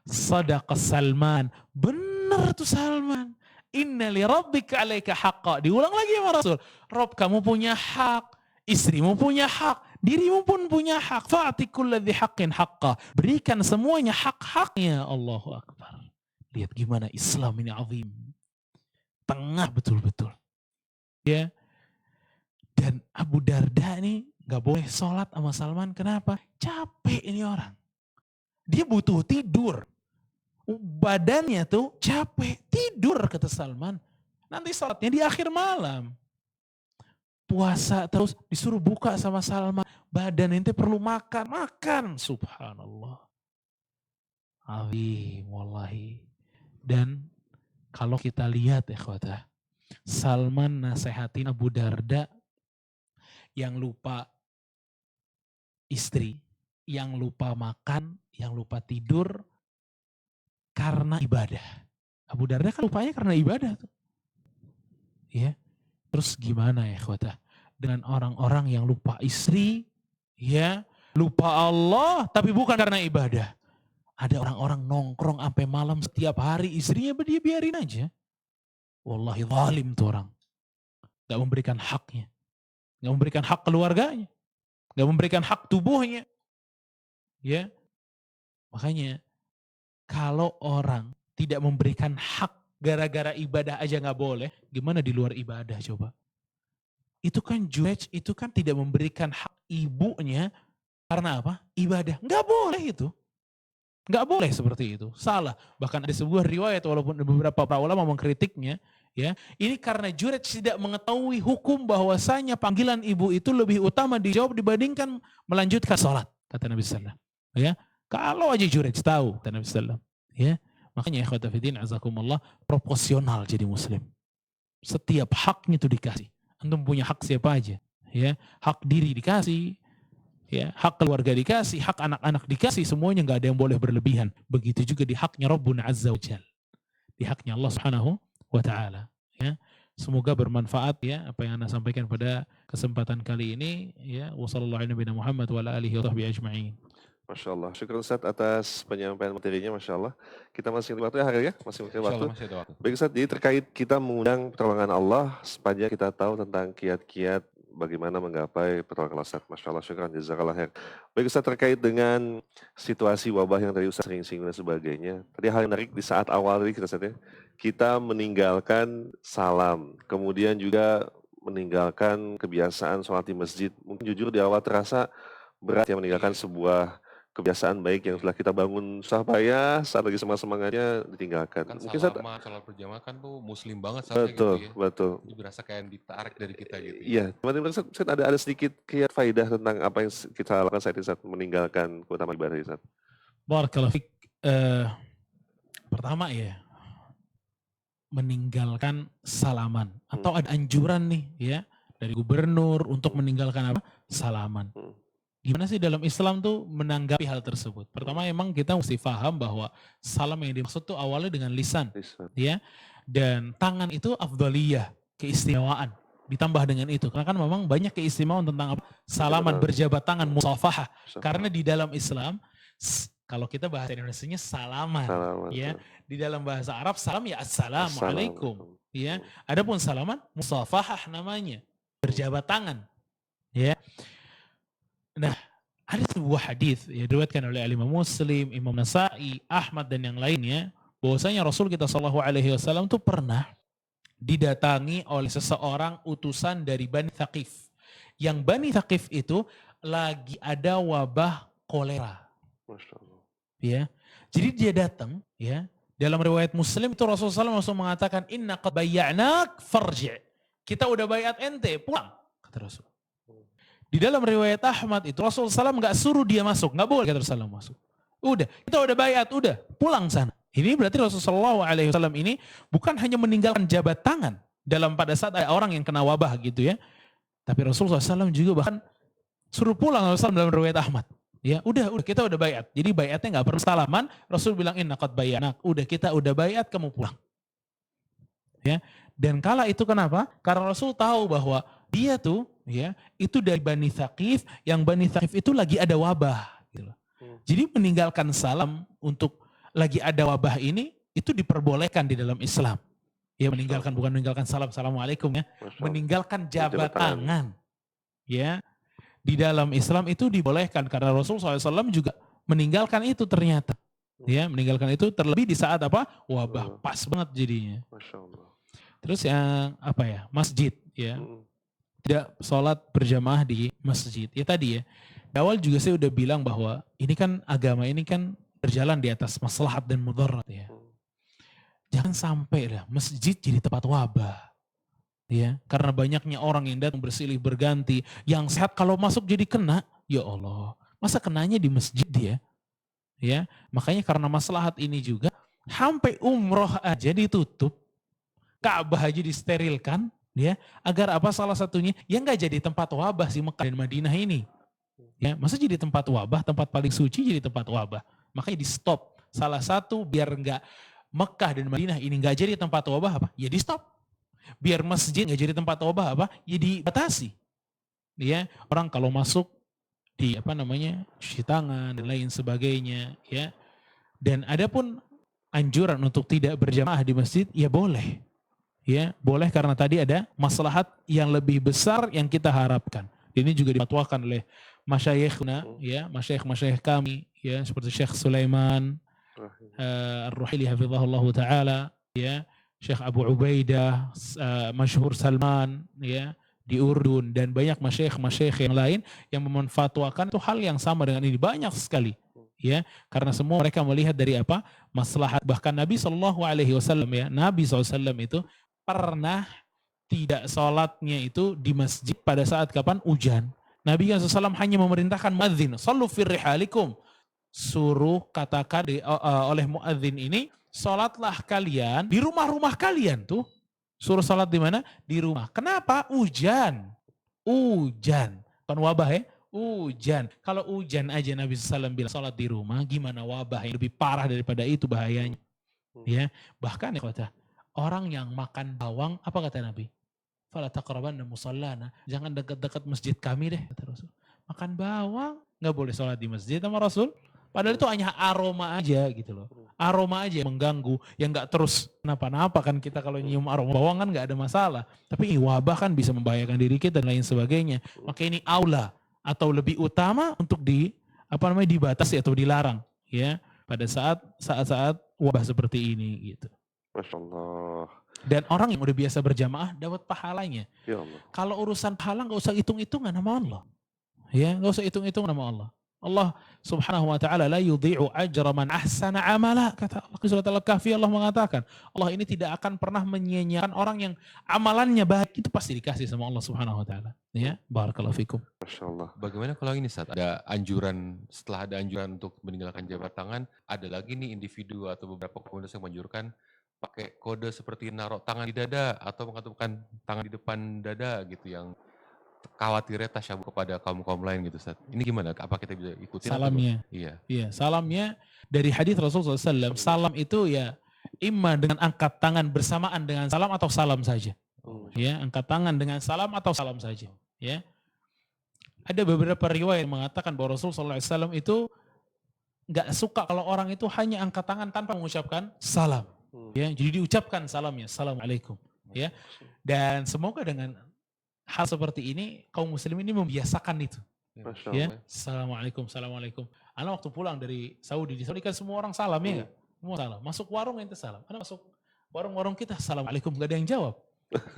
Sadaqa Salman. Benar tuh Salman. Inna li rabbika alaika haqqa. Diulang lagi sama Rasul. Rabb kamu punya hak. Istrimu punya hak. Dirimu pun punya hak. Fa'ti kulli haqqin haqqah. Berikan semuanya hak-haknya. Allahu Akbar. Lihat gimana Islam ini azim. Tengah betul-betul. Ya. Dan Abu Darda nih gak boleh sholat sama Salman. Kenapa? Capek ini orang. Dia butuh tidur. Badannya tuh capek. Tidur kata Salman. Nanti sholatnya di akhir malam. Puasa terus disuruh buka sama Salman. Badan ente perlu makan. Makan. Subhanallah. Azim wallahi. Dan kalau kita lihat ya khotbah, Salman nasehatin Abu Darda yang lupa istri, yang lupa makan, yang lupa tidur karena ibadah. Abu Darda kan lupanya karena ibadah tuh. Ya, terus gimana ya ikhwata? Dengan orang-orang yang lupa istri, ya, lupa Allah, tapi bukan karena ibadah. Ada orang-orang nongkrong sampai malam setiap hari, istrinya dia biarin aja. Wallahi zalim tuh orang. Gak memberikan haknya. Gak memberikan hak keluarganya. Gak memberikan hak tubuhnya. Ya, makanya kalau orang tidak memberikan hak gara-gara ibadah aja gak boleh, gimana di luar ibadah coba? Itu kan Jurej, itu kan tidak memberikan hak ibunya karena apa? Ibadah. Gak boleh itu. Gak boleh seperti itu. Salah. Bahkan ada sebuah riwayat walaupun beberapa para ulama mengkritiknya, ya, ini karena Jurej tidak mengetahui hukum bahwasanya panggilan ibu itu lebih utama dijawab dibandingkan melanjutkan sholat, kata Nabi sallallahu alaihi wasallam. Ya, kalau aja Jurej tahu, kata Nabi sallallahu alaihi wasallam. Ya, makanya ikhwata fiddin azakumullah, proporsional jadi muslim. Setiap haknya itu dikasih. Antum punya hak siapa aja, ya, hak diri dikasih, ya, hak keluarga dikasih, hak anak-anak dikasih, semuanya nggak ada yang boleh berlebihan. Begitu juga di haknya Rabbuna Azza wa Jal, di haknya Allah Subhanahu wa Ta'ala. Ya, semoga bermanfaat ya apa yang Anda sampaikan pada kesempatan kali ini. Ya, wassalamualaikum warahmatullahi wabarakatuh wa ala alihi wa sahbihi ajma'in. Masya Allah. Syukur Ustaz atas penyampaian materinya, Masya Allah. Kita masih ada waktu ya, hari ya? Masih ada waktu. Masih ada waktu. Baik Ustaz, jadi terkait kita mengundang pertolongan Allah sepanjang kita tahu tentang kiat-kiat bagaimana menggapai pertolongan Ustaz. Masya Allah, syukur, jazakallah khair. Baik Ustaz, terkait dengan situasi wabah yang tadi Ustaz sering singgung dan sebagainya. Tadi hal yang menarik di saat awal tadi kita meninggalkan salam. Kemudian juga meninggalkan kebiasaan sholat di masjid. Mungkin jujur di awal terasa berat ya meninggalkan sebuah kebiasaan baik yang telah kita bangun susah payah, saat lagi semangat-semangatnya ditinggalkan. Kan Mungkin sholat berjamaah kan tuh muslim banget sampai betul, gitu ya. betul. Jadi berasa kayak ditarik dari kita gitu. Iya, teman-teman ada sedikit kiat faidah tentang apa yang kita lakukan saat ini saat meninggalkan keutamaan ibadah ini. Barakallahu fik. Pertama ya, meninggalkan salaman. Atau ada anjuran nih ya dari gubernur untuk meninggalkan apa? Salaman. Gimana sih dalam Islam tuh menanggapi hal tersebut? Pertama emang kita mesti paham bahwa salam yang dimaksud tuh awalnya dengan lisan. Ya. Dan tangan itu afdaliyah, keistimewaan. Ditambah dengan itu. Karena kan memang banyak keistimewaan tentang apa? Salaman, berjabat tangan, musafahah. Karena di dalam Islam, kalau kita bahasa Indonesianya salaman. Ya. Di dalam bahasa Arab salam ya assalamualaikum. Ya. Adapun salaman musafahah namanya. Berjabat tangan. Ya. Nah, ada sebuah hadis yang diriwayatkan oleh Imam Muslim, Imam Nasa'i, Ahmad dan yang lainnya, bahwasanya Rasul kita sallallahu alaihi wasallam itu pernah didatangi oleh seseorang utusan dari Bani Thaqif. Yang Bani Thaqif itu lagi ada wabah kolera. Ya. Jadi dia datang, ya. Dalam riwayat Muslim itu Rasulullah SAW langsung mengatakan, "Inna qad bayya'nak farji'." Kita udah bayat ente, pulang, kata Rasul. Di dalam riwayat Ahmad itu Rasulullah SAW gak suruh dia masuk. Gak boleh kata Rasulullah masuk. Udah, kita udah bayat, udah pulang sana. Ini berarti Rasulullah SAW ini bukan hanya meninggalkan jabat tangan dalam pada saat ada orang yang kena wabah gitu ya. Tapi Rasulullah SAW juga bahkan suruh pulang Rasulullah dalam riwayat Ahmad. Ya, udah kita udah bayat. Jadi bayatnya gak perlu salaman. Rasul bilang inna qad bayya'nak. Udah kita udah bayat, kamu pulang. Ya. Dan kala itu kenapa? Karena Rasul tahu bahwa dia tuh ya itu dari Bani Thaqif, yang Bani Thaqif itu lagi ada wabah gitu loh. Jadi meninggalkan salam untuk lagi ada wabah ini itu diperbolehkan di dalam Islam. Ya meninggalkan, bukan meninggalkan salam assalamualaikum ya, meninggalkan jabat tangan. Ya. Di dalam Islam itu dibolehkan karena Rasul SAW juga meninggalkan itu ternyata. Ya, meninggalkan itu terlebih di saat apa? Wabah, pas banget jadinya. Terus yang apa ya? Masjid ya. Tidak sholat berjamaah di masjid. Ya tadi ya, di awal juga saya udah bilang bahwa ini kan agama ini kan berjalan di atas maslahat dan mudarat ya. Jangan sampai lah masjid jadi tempat wabah. Ya, karena banyaknya orang yang datang bersilih berganti, yang sehat kalau masuk jadi kena, ya Allah. Masa kenanya di masjid ya? Ya, makanya karena maslahat ini juga sampai umroh aja ditutup. Ka'bah aja disterilkan. Ya, agar apa salah satunya yang nggak jadi tempat wabah si Mekah dan Madinah ini. Ya, masa jadi tempat wabah, tempat paling suci jadi tempat wabah. Makanya di stop. Salah satu biar nggak Mekah dan Madinah ini nggak jadi tempat wabah apa? Ya di stop. Biar masjid nggak jadi tempat taubat apa? Ya dibatasi. Ya, orang kalau masuk di cuci tangan dan lain sebagainya, ya. Dan ada pun anjuran untuk tidak berjamaah di masjid, ya boleh. Ya, boleh karena tadi ada maslahat yang lebih besar yang kita harapkan. Ini juga difatwakan oleh masyayikhna, ya, masyayikh kami, ya, seperti Syekh Sulaiman Ar-Ruhili hafizahullah taala, ya, Syekh Abu Ubaidah, masyhur Salman, ya, di Urdun, dan banyak masyayikh yang lain yang memanfatwakan itu hal yang sama dengan ini, banyak sekali, ya, karena semua mereka melihat dari apa? Maslahat. Bahkan Nabi SAW, ya, Nabi SAW itu pernah tidak sholatnya itu di masjid pada saat kapan? Hujan. Nabi SAW hanya memerintahkan muadzin, sallu fi rihalikum, suruh katakan oleh muadzin ini, sholatlah kalian di rumah-rumah kalian tuh. Suruh sholat di mana? Di rumah. Kenapa? Hujan. Hujan. Kan wabah ya? Hujan. Kalau hujan aja Nabi SAW bilang sholat di rumah, gimana wabah yang lebih parah daripada itu bahayanya. Ya, bahkan ya, orang yang makan bawang, apa kata Nabi? Fala taqrabanna musallana, jangan dekat-dekat masjid kami deh, kata Rasul. Makan bawang, nggak boleh sholat di masjid sama Rasul. Padahal itu hanya aroma aja gitu loh. Aroma aja yang mengganggu, yang nggak terus kenapa-napa kan, kita kalau nyium aroma bawang kan nggak ada masalah. Tapi wabah kan bisa membahayakan diri kita dan lain sebagainya. Maka ini aula atau lebih utama untuk dibatasi atau dilarang, ya, pada saat wabah seperti ini gitu. Masya Allah. Dan orang yang udah biasa berjamaah dapat pahalanya. Ya Allah. Kalau urusan pahala nggak usah hitung-hitungan nama Allah. Ya, nggak usah hitung-hitung nama Allah. Allah Subhanahu wa taala la yudhi'u ajra man ahsana amala, kata Allah di surat Al-Kahfi. Allah mengatakan, Allah ini tidak akan pernah menyia-nyiakan orang yang amalannya baik, itu pasti dikasih sama Allah Subhanahu wa taala. Ya, barakallahu fikum. Masya Allah. Bagaimana kalau ini saat ada anjuran, setelah ada anjuran untuk meninggalkan jabat tangan, ada lagi nih individu atau beberapa komunitas yang menganjurkan pakai kode seperti naruh tangan di dada atau mengatupkan tangan di depan dada gitu, yang khawatirnya tasyabuh kepada kaum lain gitu, Ustaz. Ini gimana? Apa kita bisa ikutin? Salamnya. Iya, salamnya dari hadis Rasulullah SAW. Salam itu ya imma dengan angkat tangan bersamaan dengan salam atau salam saja. Ya, angkat tangan dengan salam atau salam saja. Ya. Ada beberapa riwayat yang mengatakan bahwa Rasulullah SAW itu nggak suka kalau orang itu hanya angkat tangan tanpa mengucapkan salam. Ya, jadi diucapkan salamnya, assalamualaikum. Ya, dan semoga dengan hal seperti ini kaum muslim ini membiasakan itu. Ya, assalamualaikum. Anak waktu pulang dari Saudi, di Saudi kan semua orang salam, ya, semua salam. Masuk warung ente salam. Anak masuk warung-warung kita assalamualaikum, gak ada yang jawab.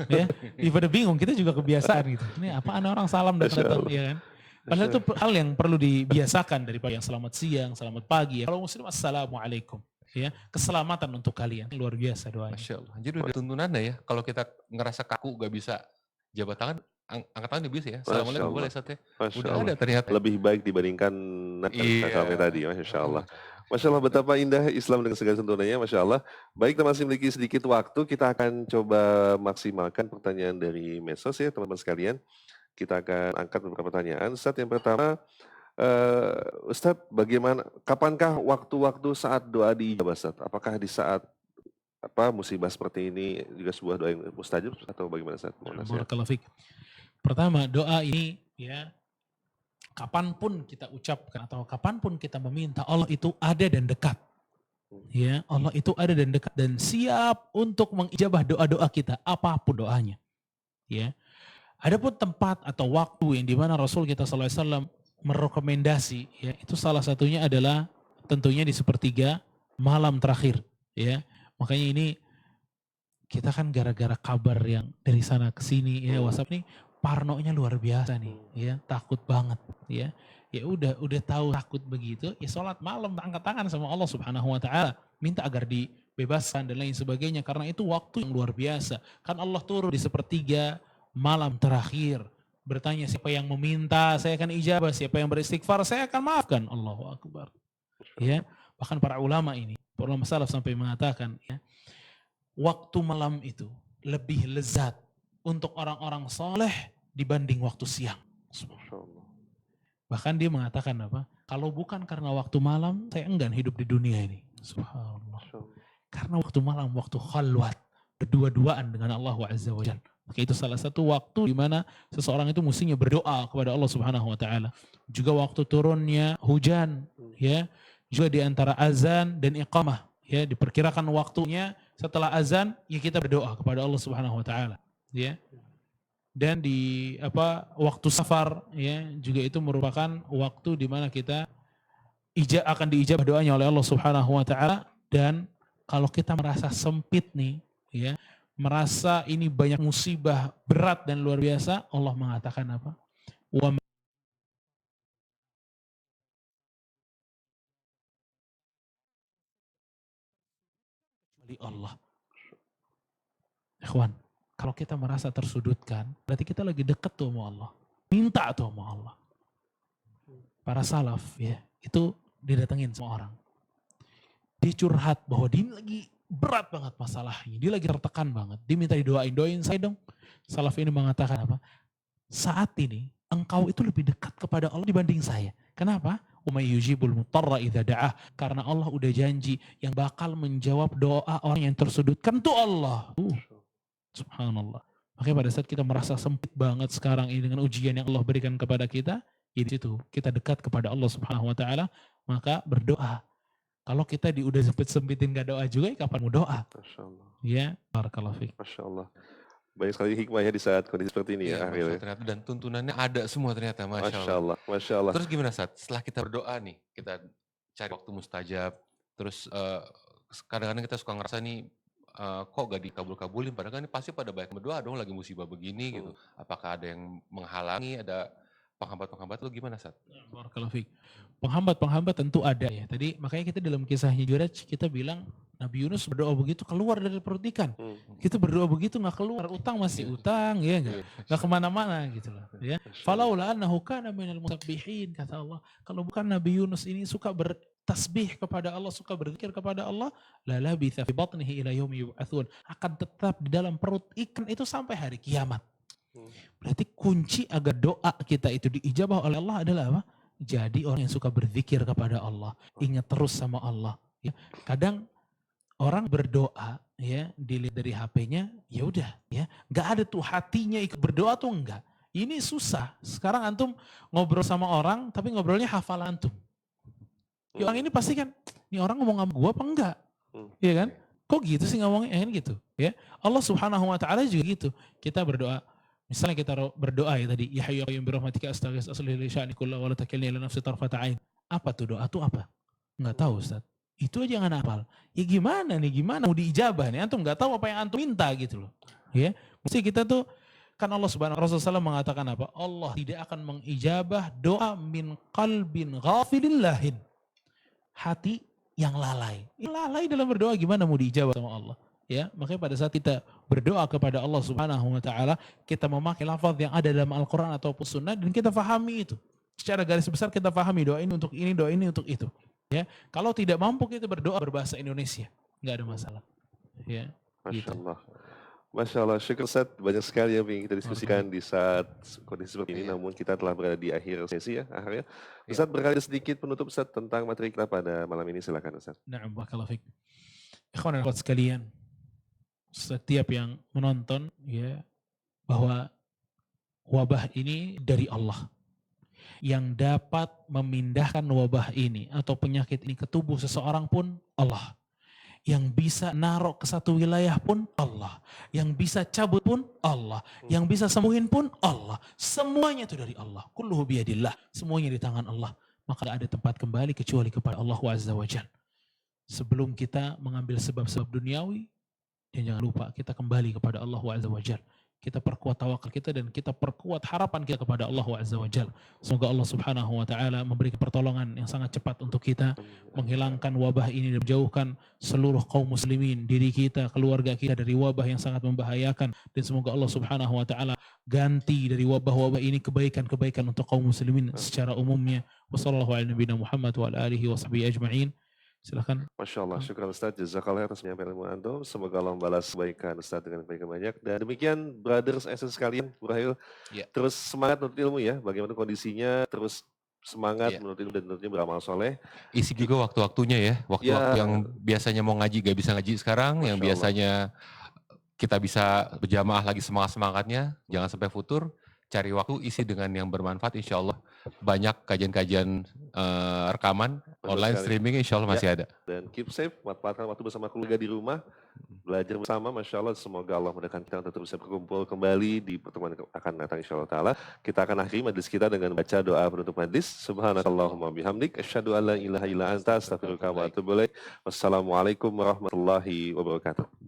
Ya, pada bingung, kita juga kebiasaan gitu. Ini apaan orang salam datang, ya kan? Padahal itu hal yang perlu dibiasakan, daripada yang selamat siang, selamat pagi. Kalau muslim assalamualaikum. Ya, keselamatan untuk kalian, luar biasa doanya. Masya Allah. Jadi udah tuntunannya ya, kalau kita ngerasa kaku gak bisa jabat tangan, angkat tangan bisa ya. Assalamualaikum boleh, Ustaz ya. Udah ada ternyata. Lebih baik dibandingkan sampai tadi, Masya Allah. Masya Allah, betapa indah Islam dengan segala sentuhannya, Masya Allah. Baik, kita masih memiliki sedikit waktu, kita akan coba maksimalkan pertanyaan dari medsos ya, teman-teman sekalian. Kita akan angkat beberapa pertanyaan. Ustaz, yang pertama, Ustaz, bagaimana, kapankah waktu-waktu saat doa diijabah, Ustaz? Apakah di saat musibah seperti ini juga sebuah doa yang mustajab atau bagaimana, Ustaz? Pertama, doa ini ya kapanpun kita ucapkan atau kapanpun kita meminta, Allah itu ada dan dekat. Ya, Allah itu ada dan dekat dan siap untuk mengijabah doa-doa kita, apapun doanya. Ya. Adapun tempat atau waktu yang dimana Rasul kita SAW merekomendasi, ya, itu salah satunya adalah tentunya di sepertiga malam terakhir, ya. Makanya ini kita kan gara-gara kabar yang dari sana ke sini, ya, WhatsApp nih parnonya luar biasa nih, ya, takut banget, ya. Ya udah tahu takut begitu, ya sholat malam, angkat tangan sama Allah Subhanahu wa taala, minta agar dibebaskan dan lain sebagainya, karena itu waktu yang luar biasa. Kan Allah turun di sepertiga malam terakhir. Bertanya siapa yang meminta, saya akan ijabah. Siapa yang beristighfar, saya akan maafkan. Allahu Akbar. Ya, bahkan para ulama salaf sampai mengatakan, ya, waktu malam itu lebih lezat untuk orang-orang soleh dibanding waktu siang. Bahkan dia mengatakan apa? Kalau bukan karena waktu malam, saya enggan hidup di dunia ini. Subhanallah. Karena waktu malam, waktu khalwat, berdua-duaan dengan Allah Azza wa Jalla. Maka itu salah satu waktu di mana seseorang itu mestinya berdoa kepada Allah Subhanahu wa taala. Juga waktu turunnya hujan, ya. Juga di antara azan dan iqamah, ya, diperkirakan waktunya setelah azan ya kita berdoa kepada Allah Subhanahu wa taala, ya. Dan di waktu safar, ya, juga itu merupakan waktu di mana kita akan diijabah doanya oleh Allah Subhanahu wa taala. Dan kalau kita merasa sempit nih, ya, merasa ini banyak musibah berat dan luar biasa, Allah mengatakan apa? Wa kecuali Allah. Ikhwan, kalau kita merasa tersudutkan, berarti kita lagi dekat tuh sama Allah. Minta tuh sama Allah. Para salaf, ya, itu didatengin sama orang. Dia curhat bahwa dia lagi berat banget masalahnya. Dia lagi tertekan banget. Dia minta doain saya dong. Salaf ini mengatakan apa? Saat ini engkau itu lebih dekat kepada Allah dibanding saya. Kenapa? Umay yujibul mutarra idza da'ah. Karena Allah udah janji yang bakal menjawab doa orang yang tersudutkan itu Allah. Subhanallah. Makanya pada saat kita merasa sempit banget sekarang ini dengan ujian yang Allah berikan kepada kita, ya di situ kita dekat kepada Allah Subhanahu wa taala, maka berdoa. Kalau kita udah sempit-sempitin gak doa juga, ya kapan mau doa? Masya Allah. Ya, barakallahu fiik. Masya Allah. Banyak sekali hikmah ya di saat kondisi seperti ini ya. Masya Allah, ternyata, dan tuntunannya ada semua ternyata, Masya Masya Allah. Allah. Masya Allah. Terus gimana Sat? Setelah kita berdoa nih, kita cari waktu mustajab, terus kadang-kadang kita suka ngerasa nih, kok gak dikabul-kabulin, padahal kan ini pasti pada banyak berdoa dong lagi musibah begini gitu. Apakah ada yang menghalangi, ada penghambat-penghambat, lu gimana Sat? Barakallahu fiik. Penghambat-penghambat tentu ada ya. Tadi makanya kita dalam kisahnya Juraj kita bilang Nabi Yunus berdoa begitu keluar dari perut ikan. Kita berdoa begitu nggak keluar, utang masih utang, ya nggak kemana-mana gitu loh. Ya. Falaula annahu kana minal musabbihin, kata Allah. Kalau bukan Nabi Yunus ini suka bertasbih kepada Allah, suka berzikir kepada Allah, la labitha fi batnihi ila yaumi yub'atsun. Akan tetap di dalam perut ikan itu sampai hari kiamat. Berarti kunci agar doa kita itu diijabah oleh Allah adalah apa? Jadi orang yang suka berzikir kepada Allah, ingat terus sama Allah. Ya. Kadang orang berdoa, ya, dilihat dari HP-nya, ya udah, ya, nggak ada tuh hatinya ikut berdoa tuh enggak. Ini susah. Sekarang antum ngobrol sama orang, tapi ngobrolnya hafal antum. Ya, orang ini pasti kan, ini orang ngomong sama gua apa enggak? Iya kan? Kok gitu sih ngomongnya? Gitu. Ya, Allah Subhanahu Wa Taala juga gitu. Kita berdoa. Misalnya kita berdoa ya tadi, ya hayyu ya qayyum bi rahmatika astaghits aslih li sya'ni kullahu wa la takilni ila nafsi tarfata ain. Apa tuh doa tuh apa? Enggak tahu Ustaz. Itu aja jangan hafal. Ya gimana nih? Gimana mau diijabah nih? Antum enggak tahu apa yang antum minta gitu loh. Ya. Mesti kita tuh kan Allah Subhanahu Rasulullah mengatakan apa? Allah tidak akan mengijabah doa min qalbin ghafilillahin. Hati yang lalai. Lalai dalam berdoa gimana mau diijabah sama Allah? Ya, makanya pada saat kita berdoa kepada Allah Subhanahu wa taala, kita memakai lafaz yang ada dalam Al-Qur'an ataupun sunnah dan kita fahami itu. Secara garis besar kita fahami doa ini untuk ini, doa ini untuk itu. Ya, kalau tidak mampu kita berdoa berbahasa Indonesia, nggak ada masalah. Ya, Masya gitu. Allah. Masya Allah, syukur Ustaz, banyak sekali yang ingin kita diskusikan di saat kondisi seperti ini, namun kita telah berada di akhir sesi ya, akhirnya. Ustaz berkali sedikit penutup Ustaz tentang materi kita pada malam ini, silakan Ustaz. Na'am, barakallahu fiik. Ikhwan dan akhwat sekalian, setiap yang menonton ya bahwa wabah ini dari Allah. Yang dapat memindahkan wabah ini atau penyakit ini ke tubuh seseorang pun Allah. Yang bisa naruh ke satu wilayah pun Allah. Yang bisa cabut pun Allah. Yang bisa sembuhin pun Allah. Semuanya itu dari Allah. Kulluhu biyadillah. Semuanya di tangan Allah. Maka tidak ada tempat kembali kecuali kepada Allah Azza wa Jalla. Sebelum kita mengambil sebab-sebab duniawi, dan jangan lupa kita kembali kepada Allah Azza wa Jalla. Kita perkuat tawakal kita dan kita perkuat harapan kita kepada Allah Azza wa Jalla. Semoga Allah Subhanahu wa taala memberi pertolongan yang sangat cepat untuk kita menghilangkan wabah ini dan menjauhkan seluruh kaum muslimin, diri kita, keluarga kita dari wabah yang sangat membahayakan, dan semoga Allah Subhanahu wa taala ganti dari wabah-wabah ini kebaikan-kebaikan untuk kaum muslimin secara umumnya. Wassallallahu ala nabiyina Muhammad wa ala alihi wa sahbihi ajma'in. Silakan. Masya Allah, syukur Ustaz, jazakallah atas penyampaian ilmu antum. Semoga Allah membalas kebaikan Ustaz dengan kebaikan banyak. Dan demikian brothers and sisters sekalian, Burahil, terus semangat menuntut ilmu ya, bagaimana kondisinya, terus semangat menuntut ilmu dan tentunya beramal soleh. Isi juga waktu-waktunya ya, waktu-waktu yang biasanya mau ngaji gak bisa ngaji sekarang, yang biasanya kita bisa berjamaah lagi semangat-semangatnya, jangan sampai futur, cari waktu isi dengan yang bermanfaat, insya Allah banyak kajian-kajian rekaman, Betul online sekali. streaming insya Allah Ya. masih ada. Dan keep safe, manfaatkan waktu bersama keluarga di rumah, belajar bersama, Masya Allah, semoga Allah mudahkan kita untuk bisa berkumpul kembali di pertemuan yang akan datang, insya Allah ta'ala. Kita akan akhiri majlis kita dengan baca doa penutup majlis. Subhanakallahumma bihamdik, asyhadu an la ilaha illa anta, astaghfiruka wa atubu ilaik. Wassalamualaikum warahmatullahi wabarakatuh.